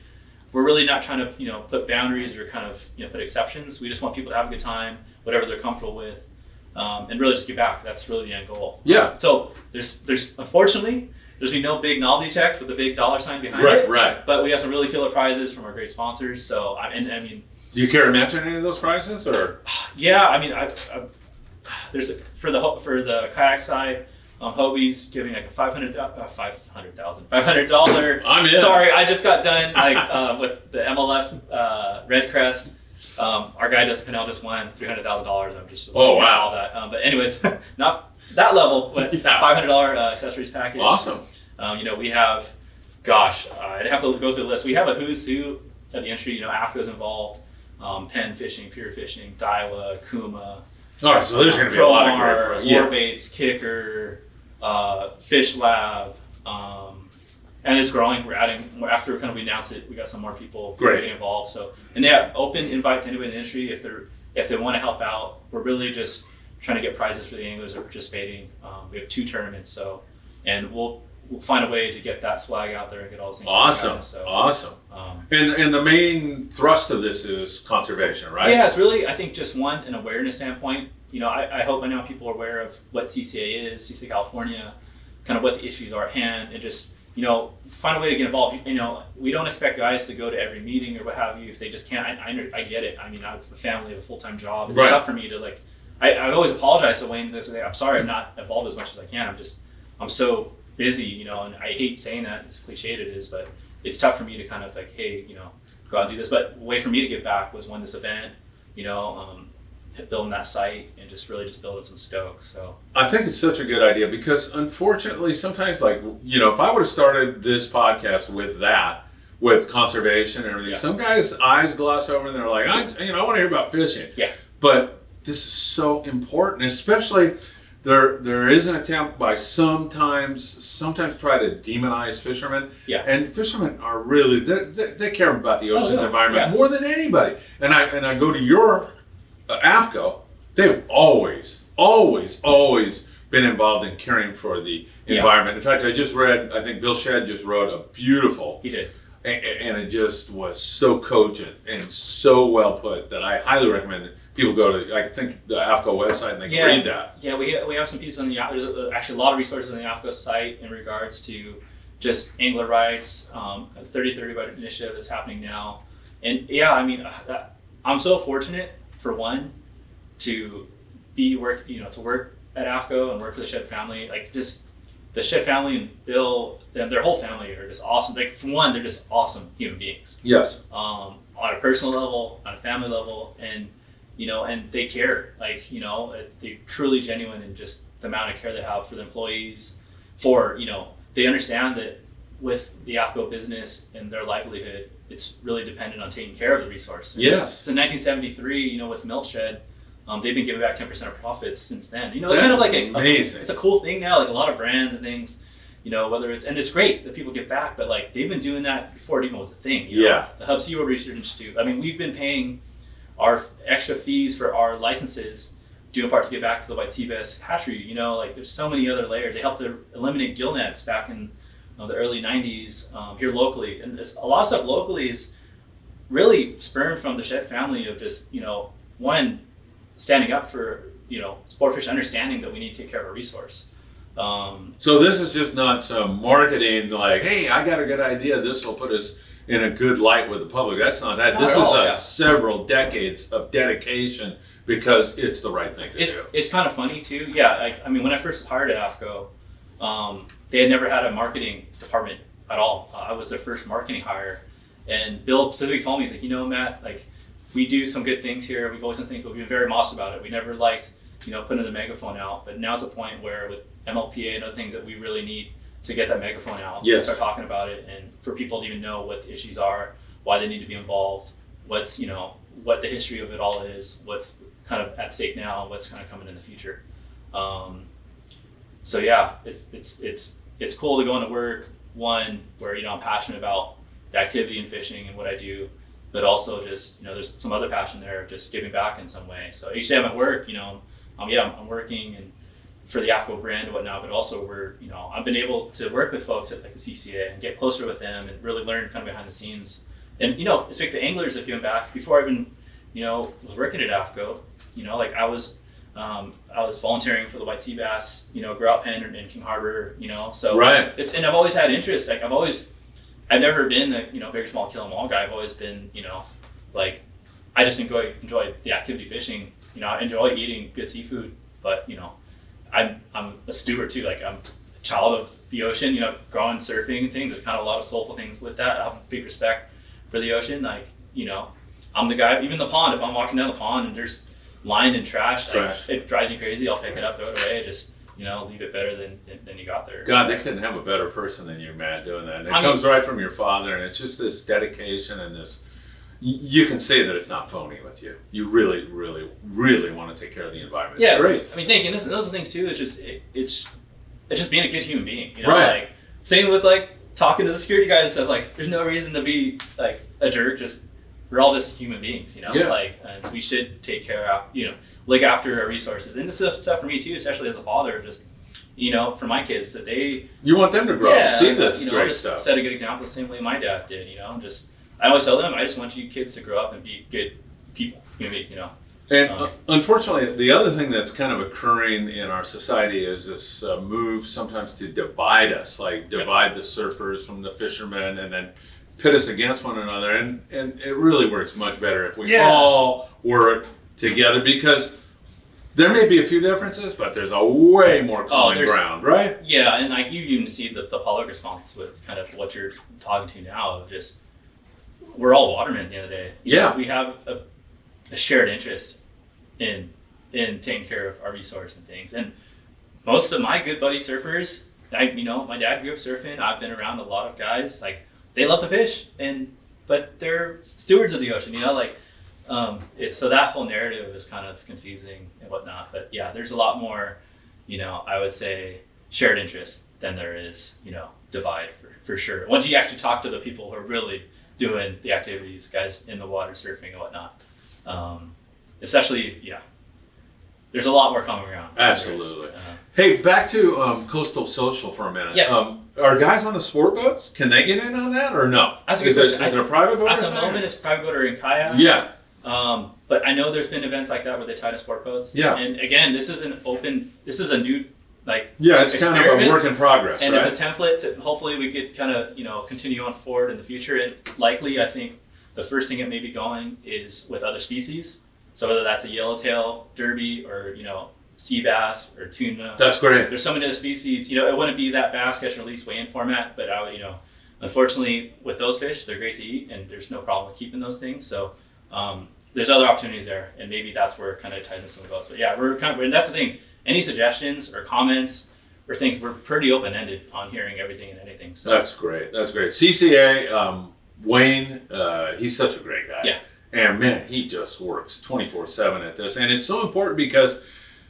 we're really not trying to, put boundaries or kind of, put exceptions. We just want people to have a good time, whatever they're comfortable with, and really just get back. That's really the end goal. Yeah. So there's unfortunately, there's been no big novelty checks with the big dollar sign behind it. Right. But we have some really killer prizes from our great sponsors. So I mean, Do you care to mention any of those prizes, or? yeah, I mean, there's for the kayak side, Hobie's giving like a $500. I'm in. Sorry, I just got done with the MLF Red Crest. Our guy Dustin Pinnell just won $300,000. I'm just wow. all that. But anyways, not that level, but $500 accessories package. Awesome. We have, I'd have to go through the list. We have a who's who of the industry. AFCO's involved. Penn Fishing, Pure Fishing, Daiwa, Kuma. All right, so there's going to be a lot of great. War Baits, Kicker, Fish Lab, and it's growing. We're adding after we announced it. We got some more people getting involved. So, and open invite to anybody in the industry if they want to help out. We're really just trying to get prizes for the anglers that are participating. We have 2 tournaments, and we'll find a way to get that swag out there and get all those things. Awesome. And the main thrust of this is conservation, right? Yeah, it's really, I think, just an awareness standpoint. I hope by now people are aware of what CCA is, CCA California, kind of what the issues are at hand, and just, find a way to get involved. We don't expect guys to go to every meeting or what have you if they just can't. I get it. I mean, I have a family, I have a full-time job. It's tough for me to I always apologize to Wayne. I'm sorry I'm not involved as much as I can. I'm so busy, and I hate saying that, as cliched it is, but it's tough for me to kind of hey, go out and do this. But a way for me to get back was when this event, building that site and just building some stoke. So I think it's such a good idea because unfortunately sometimes if I would have started this podcast with conservation and everything, some guys' eyes gloss over and they're like, I want to hear about fishing. Yeah. But this is so important, especially there is an attempt by sometimes try to demonize fishermen. Yeah. And fishermen are really they care about the ocean's environment more than anybody. And I go to your AFCO. They've always been involved in caring for the environment. In fact, I think Bill Shedd just wrote a beautiful. He did. And it just was so cogent and so well put that I highly recommend people go to, I think, the AFCO website and they can read that. Yeah, we have some pieces on there's actually a lot of resources on the AFCO site in regards to just angler rights, the 30-30 initiative that's happening now. And I'm so fortunate, for one, to work at AFCO and work for the Shedd family. The Shedd family and Bill, their whole family are just awesome. For one, they're just awesome human beings. Yes. On a personal level, on a family level, and and they care. They're truly genuine in just the amount of care they have for the employees. They understand that with the AFCO business and their livelihood, it's really dependent on taking care of the resource. Yes. So in 1973, with Milk Shed, they've been giving back 10% of profits since then. It's kind of like amazing. It's a cool thing now. A lot of brands and things, whether it's, and it's great that people give back, but they've been doing that before it even was a thing. The Hub SeaWorld Research Institute. We've been paying our extra fees for our licenses, due in part to get back to the white sea bass hatchery. There's so many other layers. They helped to eliminate gill nets back in the early 90s here locally. And a lot of stuff locally is really spurned from the Shedd family of just, one, standing up for, sportfish, understanding that we need to take care of our resource. So this is just not some marketing hey, I got a good idea. This will put us in a good light with the public. That's not that. This is several decades of dedication because it's the right thing to do. It's kind of funny too. Yeah. When I first hired at AFCO, they had never had a marketing department at all. I was their first marketing hire. And Bill specifically told me, he's like, Matt, we do some good things here. We've always done things, but we've been very modest about it. We never liked, putting the megaphone out. But now it's a point where with MLPA and other things that we really need to get that megaphone out. Yes. Start talking about it, and for people to even know what the issues are, why they need to be involved, what's, what the history of it all is, what's kind of at stake now, what's kind of coming in the future. So yeah, it's cool to go into work, one, where, I'm passionate about the activity and fishing and what I do, but also just, there's some other passion there of just giving back in some way. So each day I'm at work, I'm working and for the AFCO brand and whatnot, but also I've been able to work with folks at like the CCA and get closer with them and really learn kind of behind the scenes. And, especially the anglers have given back. Before I even, was working at AFCO, like I was volunteering for the white sea bass, grow out pen in King Harbor, so right. And I've always had interest. Like I've never been the, big or small kill 'em all guy. I've always been, like I just enjoy the activity fishing, I enjoy eating good seafood, but, I'm a steward too. Like I'm a child of the ocean, growing surfing and things. There's kind of a lot of soulful things with that. I have big respect for the ocean. Like, I'm the guy, even the pond, if I'm walking down the pond and there's line and trash. Like, it drives me crazy. I'll pick it up, throw it away, just leave it better than you got there. God, they couldn't have a better person than you, Matt, doing that. And it comes right from your father, and it's just this dedication and this. You can say that it's not phony with you. You really, really, really want to take care of the environment. It's great. I mean, and those are things too. It's just being a good human being. Right. Like same with like talking to the security guys. That like, there's no reason to be like a jerk. Just we're all just human beings, Yeah. Like, and we should take care of, look after our resources. And this is stuff for me too, especially as a father, just, for my kids that you want them to grow up and see this great just stuff. Set a good example, the same way my dad did, I always tell them, I just want you kids to grow up and be good people, And unfortunately, the other thing that's kind of occurring in our society is this move sometimes to divide us, like divide the surfers from the fishermen and then pit us against one another. And it really works much better if we all work together, because there may be a few differences, but there's a way more common ground, right? Yeah, and like you even see the public response with kind of what you're talking to now of just, we're all watermen at the end of the day. We have a shared interest in taking care of our resource and things. And most of my good buddy surfers, my dad grew up surfing. I've been around a lot of guys, like they love to fish, but they're stewards of the ocean, it's so that whole narrative is kind of confusing and whatnot. But yeah, there's a lot more, I would say shared interest than there is, divide for sure. Once you actually talk to the people who are really doing the activities, guys in the water surfing and whatnot. Especially, there's a lot more common ground. Absolutely. Hey, back to Coastal Social for a minute. Yes. Are guys on the sport boats, can they get in on that or no? That's a good question. Is it a private boat? At the moment, it's private boat or in kayak. Yeah. But I know there's been events like that where they tie to sport boats. Yeah. And again, this is a new, it's kind of a work in progress, and right? it's a template to, hopefully we could kind of, continue on forward in the future. And likely, I think the first thing it may be going is with other species. So whether that's a yellowtail derby or, sea bass or tuna. That's great. There's so many other species, it wouldn't be that bass catch and release weigh-in format, but I would, unfortunately with those fish, they're great to eat and there's no problem with keeping those things. So there's other opportunities there, and maybe that's where it kind of ties in some of those. But yeah, and that's the thing. Any suggestions or comments or things, we're pretty open-ended on hearing everything and anything. So that's great. CCA, Wayne, he's such a great guy. Yeah. And man, he just works 24/7 at this. And it's so important because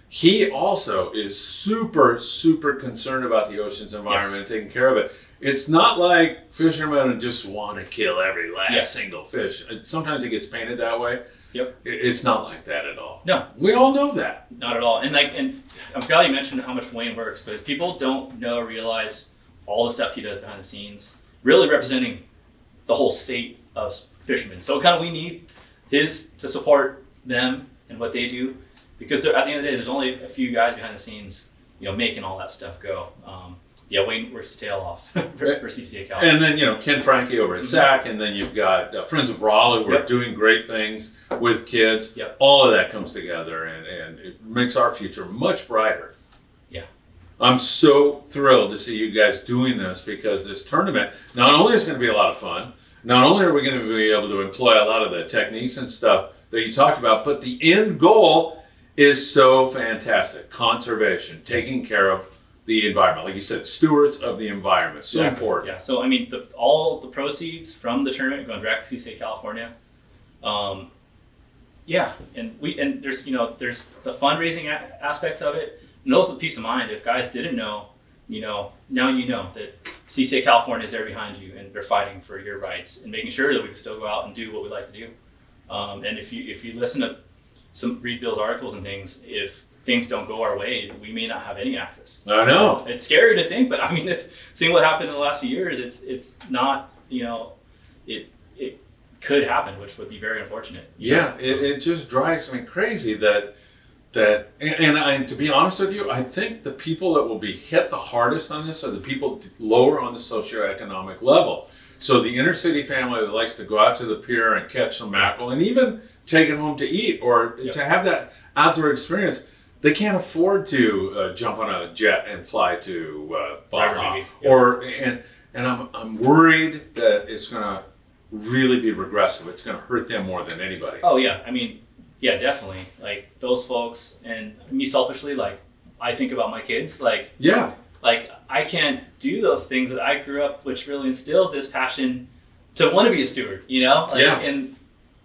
he also is super, super concerned about the ocean's environment and taking care of it. It's not like fishermen just want to kill every last single fish. Sometimes it gets painted that way. Yep. It's not like that at all. No. We all know that. Not at all. And I'm glad you mentioned how much Wayne works, because people don't realize all the stuff he does behind the scenes, really representing the whole state of fishermen. So kind of we need to support them and what they do, because at the end of the day, there's only a few guys behind the scenes, making all that stuff go. Wayne works his tail off for CCA Cal. And then, Ken Frankie over at SAC, and then you've got Friends of Raleigh who are doing great things with kids. Yep. All of that comes together, and it makes our future much brighter. Yeah. I'm so thrilled to see you guys doing this, because this tournament, not only is going to be a lot of fun, not only are we going to be able to employ a lot of the techniques and stuff that you talked about, but the end goal is so fantastic. Conservation, taking care of the environment. Like you said, stewards of the environment. So important. Yeah. So, I mean, all the proceeds from the tournament going directly to State California. Yeah. And there's, there's the fundraising aspects of it. And also the peace of mind. If guys didn't know, now you know that CSA California is there behind you and they're fighting for your rights and making sure that we can still go out and do what we like to do. And if you listen to read Bill's articles and things, if things don't go our way, we may not have any access. I know. So it's scary to think, but I mean, it's seeing what happened in the last few years. It's not, it could happen, which would be very unfortunate. Yeah, it just drives me crazy that and to be honest with you, I think the people that will be hit the hardest on this are the people lower on the socioeconomic level. So the inner city family that likes to go out to the pier and catch some mackerel and even take it home to eat or to have that outdoor experience, they can't afford to jump on a jet and fly to Baja. And I'm worried that it's going to really be regressive. It's going to hurt them more than anybody. Oh yeah, I mean, yeah, definitely. Like those folks, and me selfishly, like I think about my kids. Like I can't do those things that I grew up, which really instilled this passion to want to be a steward. And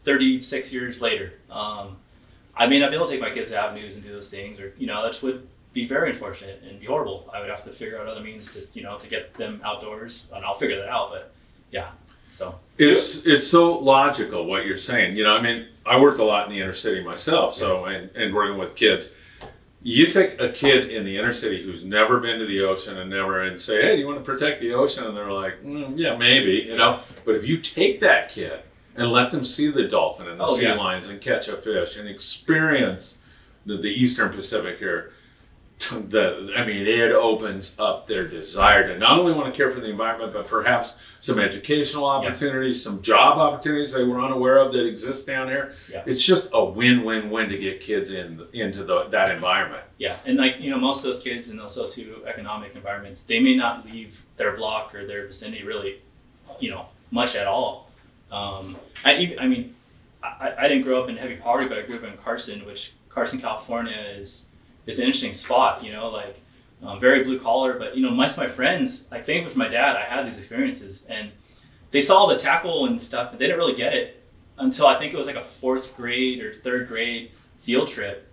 36 years later, I may not be able to take my kids to avenues and do those things, or that would be very unfortunate and be horrible. I would have to figure out other means to to get them outdoors, and I'll figure that out. But yeah. So it's so logical what you're saying. I mean, I worked a lot in the inner city myself, so and working with kids. You take a kid in the inner city who's never been to the ocean and say, "Hey, do you want to protect the ocean?" And they're like, "Yeah, maybe," But if you take that kid and let them see the dolphin and the sea lions and catch a fish and experience the Eastern Pacific here, it opens up their desire to not only want to care for the environment, but perhaps some educational opportunities, some job opportunities they were unaware of that exist down here. Yeah. It's just a win-win-win to get kids into that environment. Yeah, and most of those kids in those socioeconomic environments, they may not leave their block or their vicinity really, much at all. I didn't grow up in heavy poverty, but I grew up in Carson, California is an interesting spot, very blue collar, but most of my friends, like thankfully for my dad, I had these experiences and they saw the tackle and stuff, but they didn't really get it until I think it was like a 4th grade or 3rd grade field trip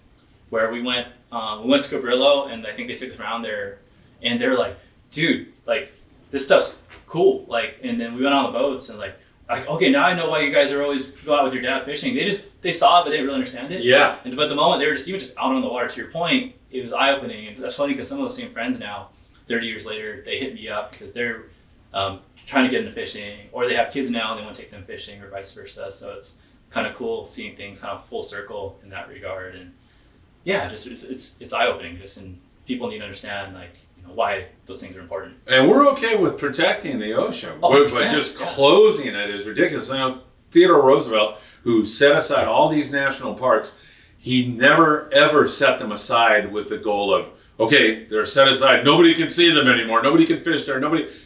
where we went to Cabrillo, and I think they took us around there and they're like, dude, like this stuff's cool. And then we went on the boats and like, okay, now I know why you guys are always go out with your dad fishing. They saw it, but they didn't really understand it. Yeah. But the moment they were even just out on the water, to your point, it was eye-opening. And that's funny because some of those same friends now, 30 years later, they hit me up because they're trying to get into fishing, or they have kids now and they want to take them fishing, or vice versa. So it's kind of cool seeing things kind of full circle in that regard. And yeah, just it's eye-opening. And people need to understand why those things are important. And we're okay with protecting the ocean, but just closing it is ridiculous. Theodore Roosevelt, who set aside all these national parks, he never ever set them aside with the goal of, okay, they're set aside, nobody can see them anymore, nobody can fish there,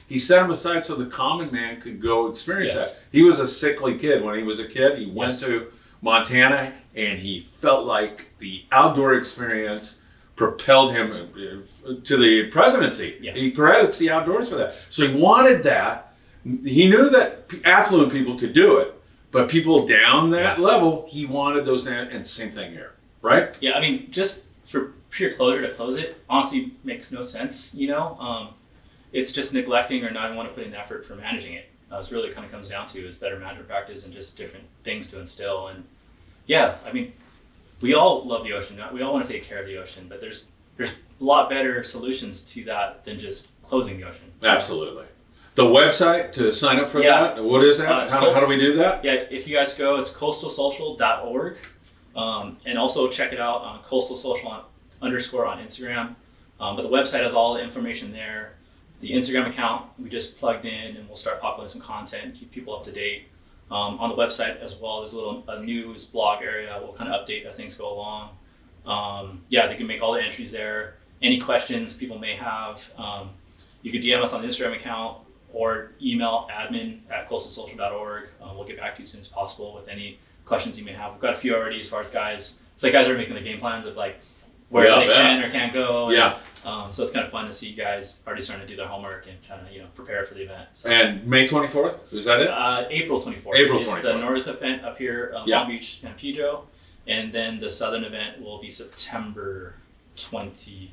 he set them aside so the common man could go experience that. He was a sickly kid. When he was a kid, he went to Montana and he felt like the outdoor experience propelled him to the presidency. Yeah. He credits the outdoors for that. So he wanted that. He knew that affluent people could do it, but people down that level, he wanted those, and same thing here, right? Yeah, just for pure closure to close it, honestly makes no sense, It's just neglecting or not want to put in effort for managing it. It's really kind of comes down to is better management practice and just different things to instill. And yeah, we all love the ocean. We all want to take care of the ocean, but there's a lot better solutions to that than just closing the ocean. Absolutely. The website to sign up for that, what is that? How do we do that? Yeah, if you guys go, it's coastalsocial.org. And also check it out on coastalsocial _ on Instagram. But the website has all the information there. The Instagram account we just plugged in, and we'll start populating some content and keep people up to date. On the website as well, there's a news blog area. We'll kind of update as things go along. They can make all the entries there. Any questions people may have, you could DM us on the Instagram account, or email admin@coastalsocial.org. We'll get back to you as soon as possible with any questions you may have. We've got a few already as far as guys. It's like guys are making the game plans of like where they can or can't go. And, so it's kind of fun to see guys already starting to do their homework and trying to prepare for the event. So, and May 24th, is that it? April 24th. April 24th. It's the north event up here, Long Beach and Pedro, and then the southern event will be September 20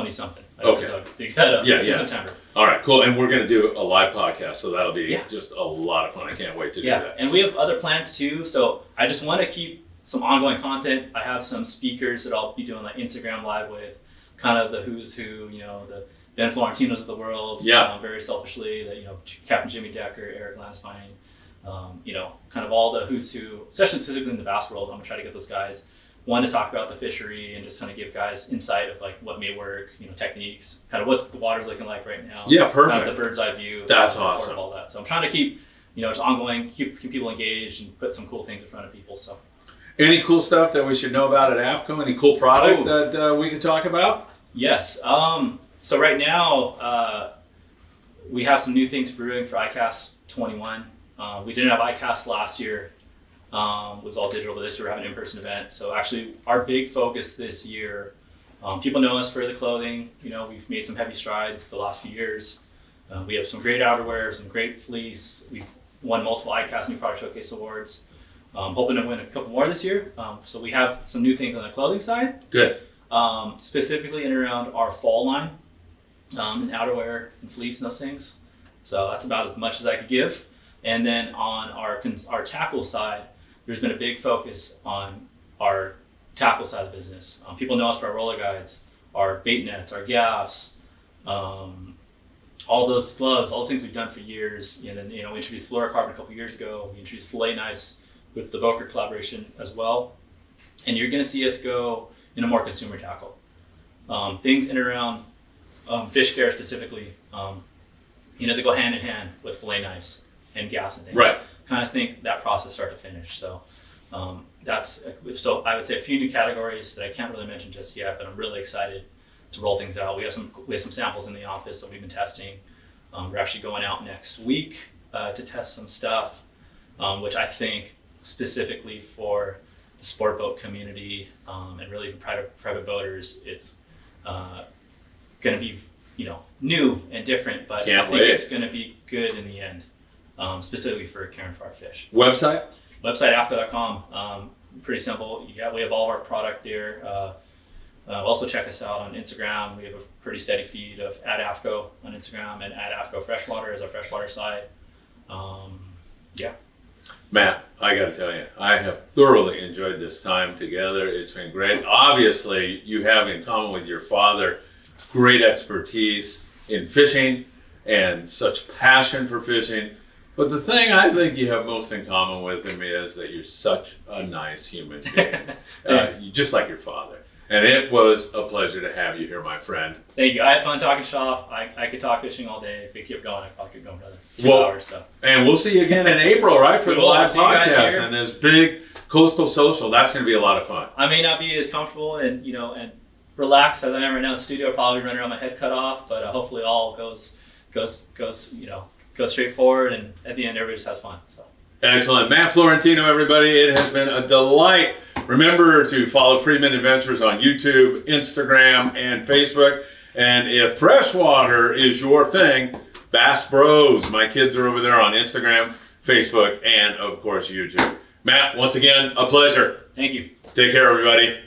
something. Okay. Dig that up. Yeah. September. All right, cool. And we're going to do a live podcast, so that'll be just a lot of fun. I can't wait to do that. And we have other plans too. So I just want to keep some ongoing content. I have some speakers that I'll be doing like Instagram live with, kind of the who's who, the Ben Florentinos of the world. Very selfishly, Captain Jimmy Decker, Eric Lansfine, kind of all the who's who, especially specifically in the bass world. I'm gonna try to get those guys. One, to talk about the fishery and just kind of give guys insight of like what may work, techniques, kind of what's the water's looking like right now. Yeah, perfect. Kind of the bird's eye view. That's awesome. All that. So I'm trying to keep, it's ongoing, keep people engaged and put some cool things in front of people. So. Any cool stuff that we should know about at AFCO? Any cool product that we can talk about? Yes. So right now, we have some new things brewing for ICAST 21. We didn't have ICAST last year. It was all digital, but this year we're having an in-person event. So actually, our big focus this year, people know us for the clothing. We've made some heavy strides the last few years. We have some great outerwear, some great fleece. We've won multiple ICAST New Product Showcase Awards. Hoping to win a couple more this year. So we have some new things on the clothing side. Good. Specifically in and around our fall line, and outerwear and fleece and those things. So that's about as much as I could give. And then on our tackle side, there's been a big focus on our tackle side of the business. People know us for our roller guides, our bait nets, our gaffs, all those gloves, all those things we've done for years. And then, we introduced fluorocarbon a couple years ago. We introduced fillet knives with the Boker collaboration as well. And you're gonna see us go in a more consumer tackle. Things in and around fish care specifically, they go hand in hand with fillet knives and gaffs and things. Right. Kind of think that process start to finish. So I would say a few new categories that I can't really mention just yet, but I'm really excited to roll things out. We have some samples in the office that we've been testing. We're actually going out next week to test some stuff, which I think specifically for the sport boat community and really for private boaters, it's going to be new and different, but I think it's going to be good in the end, specifically for caring for our fish. Website afco.com. Pretty simple. We have all of our product there. Also check us out on Instagram. We have a pretty steady feed of @AFCO on Instagram and @AFCO Freshwater as our freshwater side. Matt, I got to tell you, I have thoroughly enjoyed this time together. It's been great. Obviously, you have in common with your father great expertise in fishing and such passion for fishing. But the thing I think you have most in common with him is that you're such a nice human being, just like your father. And it was a pleasure to have you here, my friend. Thank you. I had fun talking shop. I could talk fishing all day. If we kept going, I probably could go another 2 hours. So. And we'll see you again in April, right, for the live podcast and this big Coastal Social. That's going to be a lot of fun. I may not be as comfortable and relaxed as I am right now in the studio. I'll probably running around my head cut off, but hopefully all goes straight forward, and at the end everybody just has fun. So. Excellent. Matt Florentino, everybody. It has been a delight. Remember to follow Friedman Adventures on YouTube, Instagram, and Facebook. And if freshwater is your thing, Bass Bros. My kids are over there on Instagram, Facebook, and, of course, YouTube. Matt, once again, a pleasure. Thank you. Take care, everybody.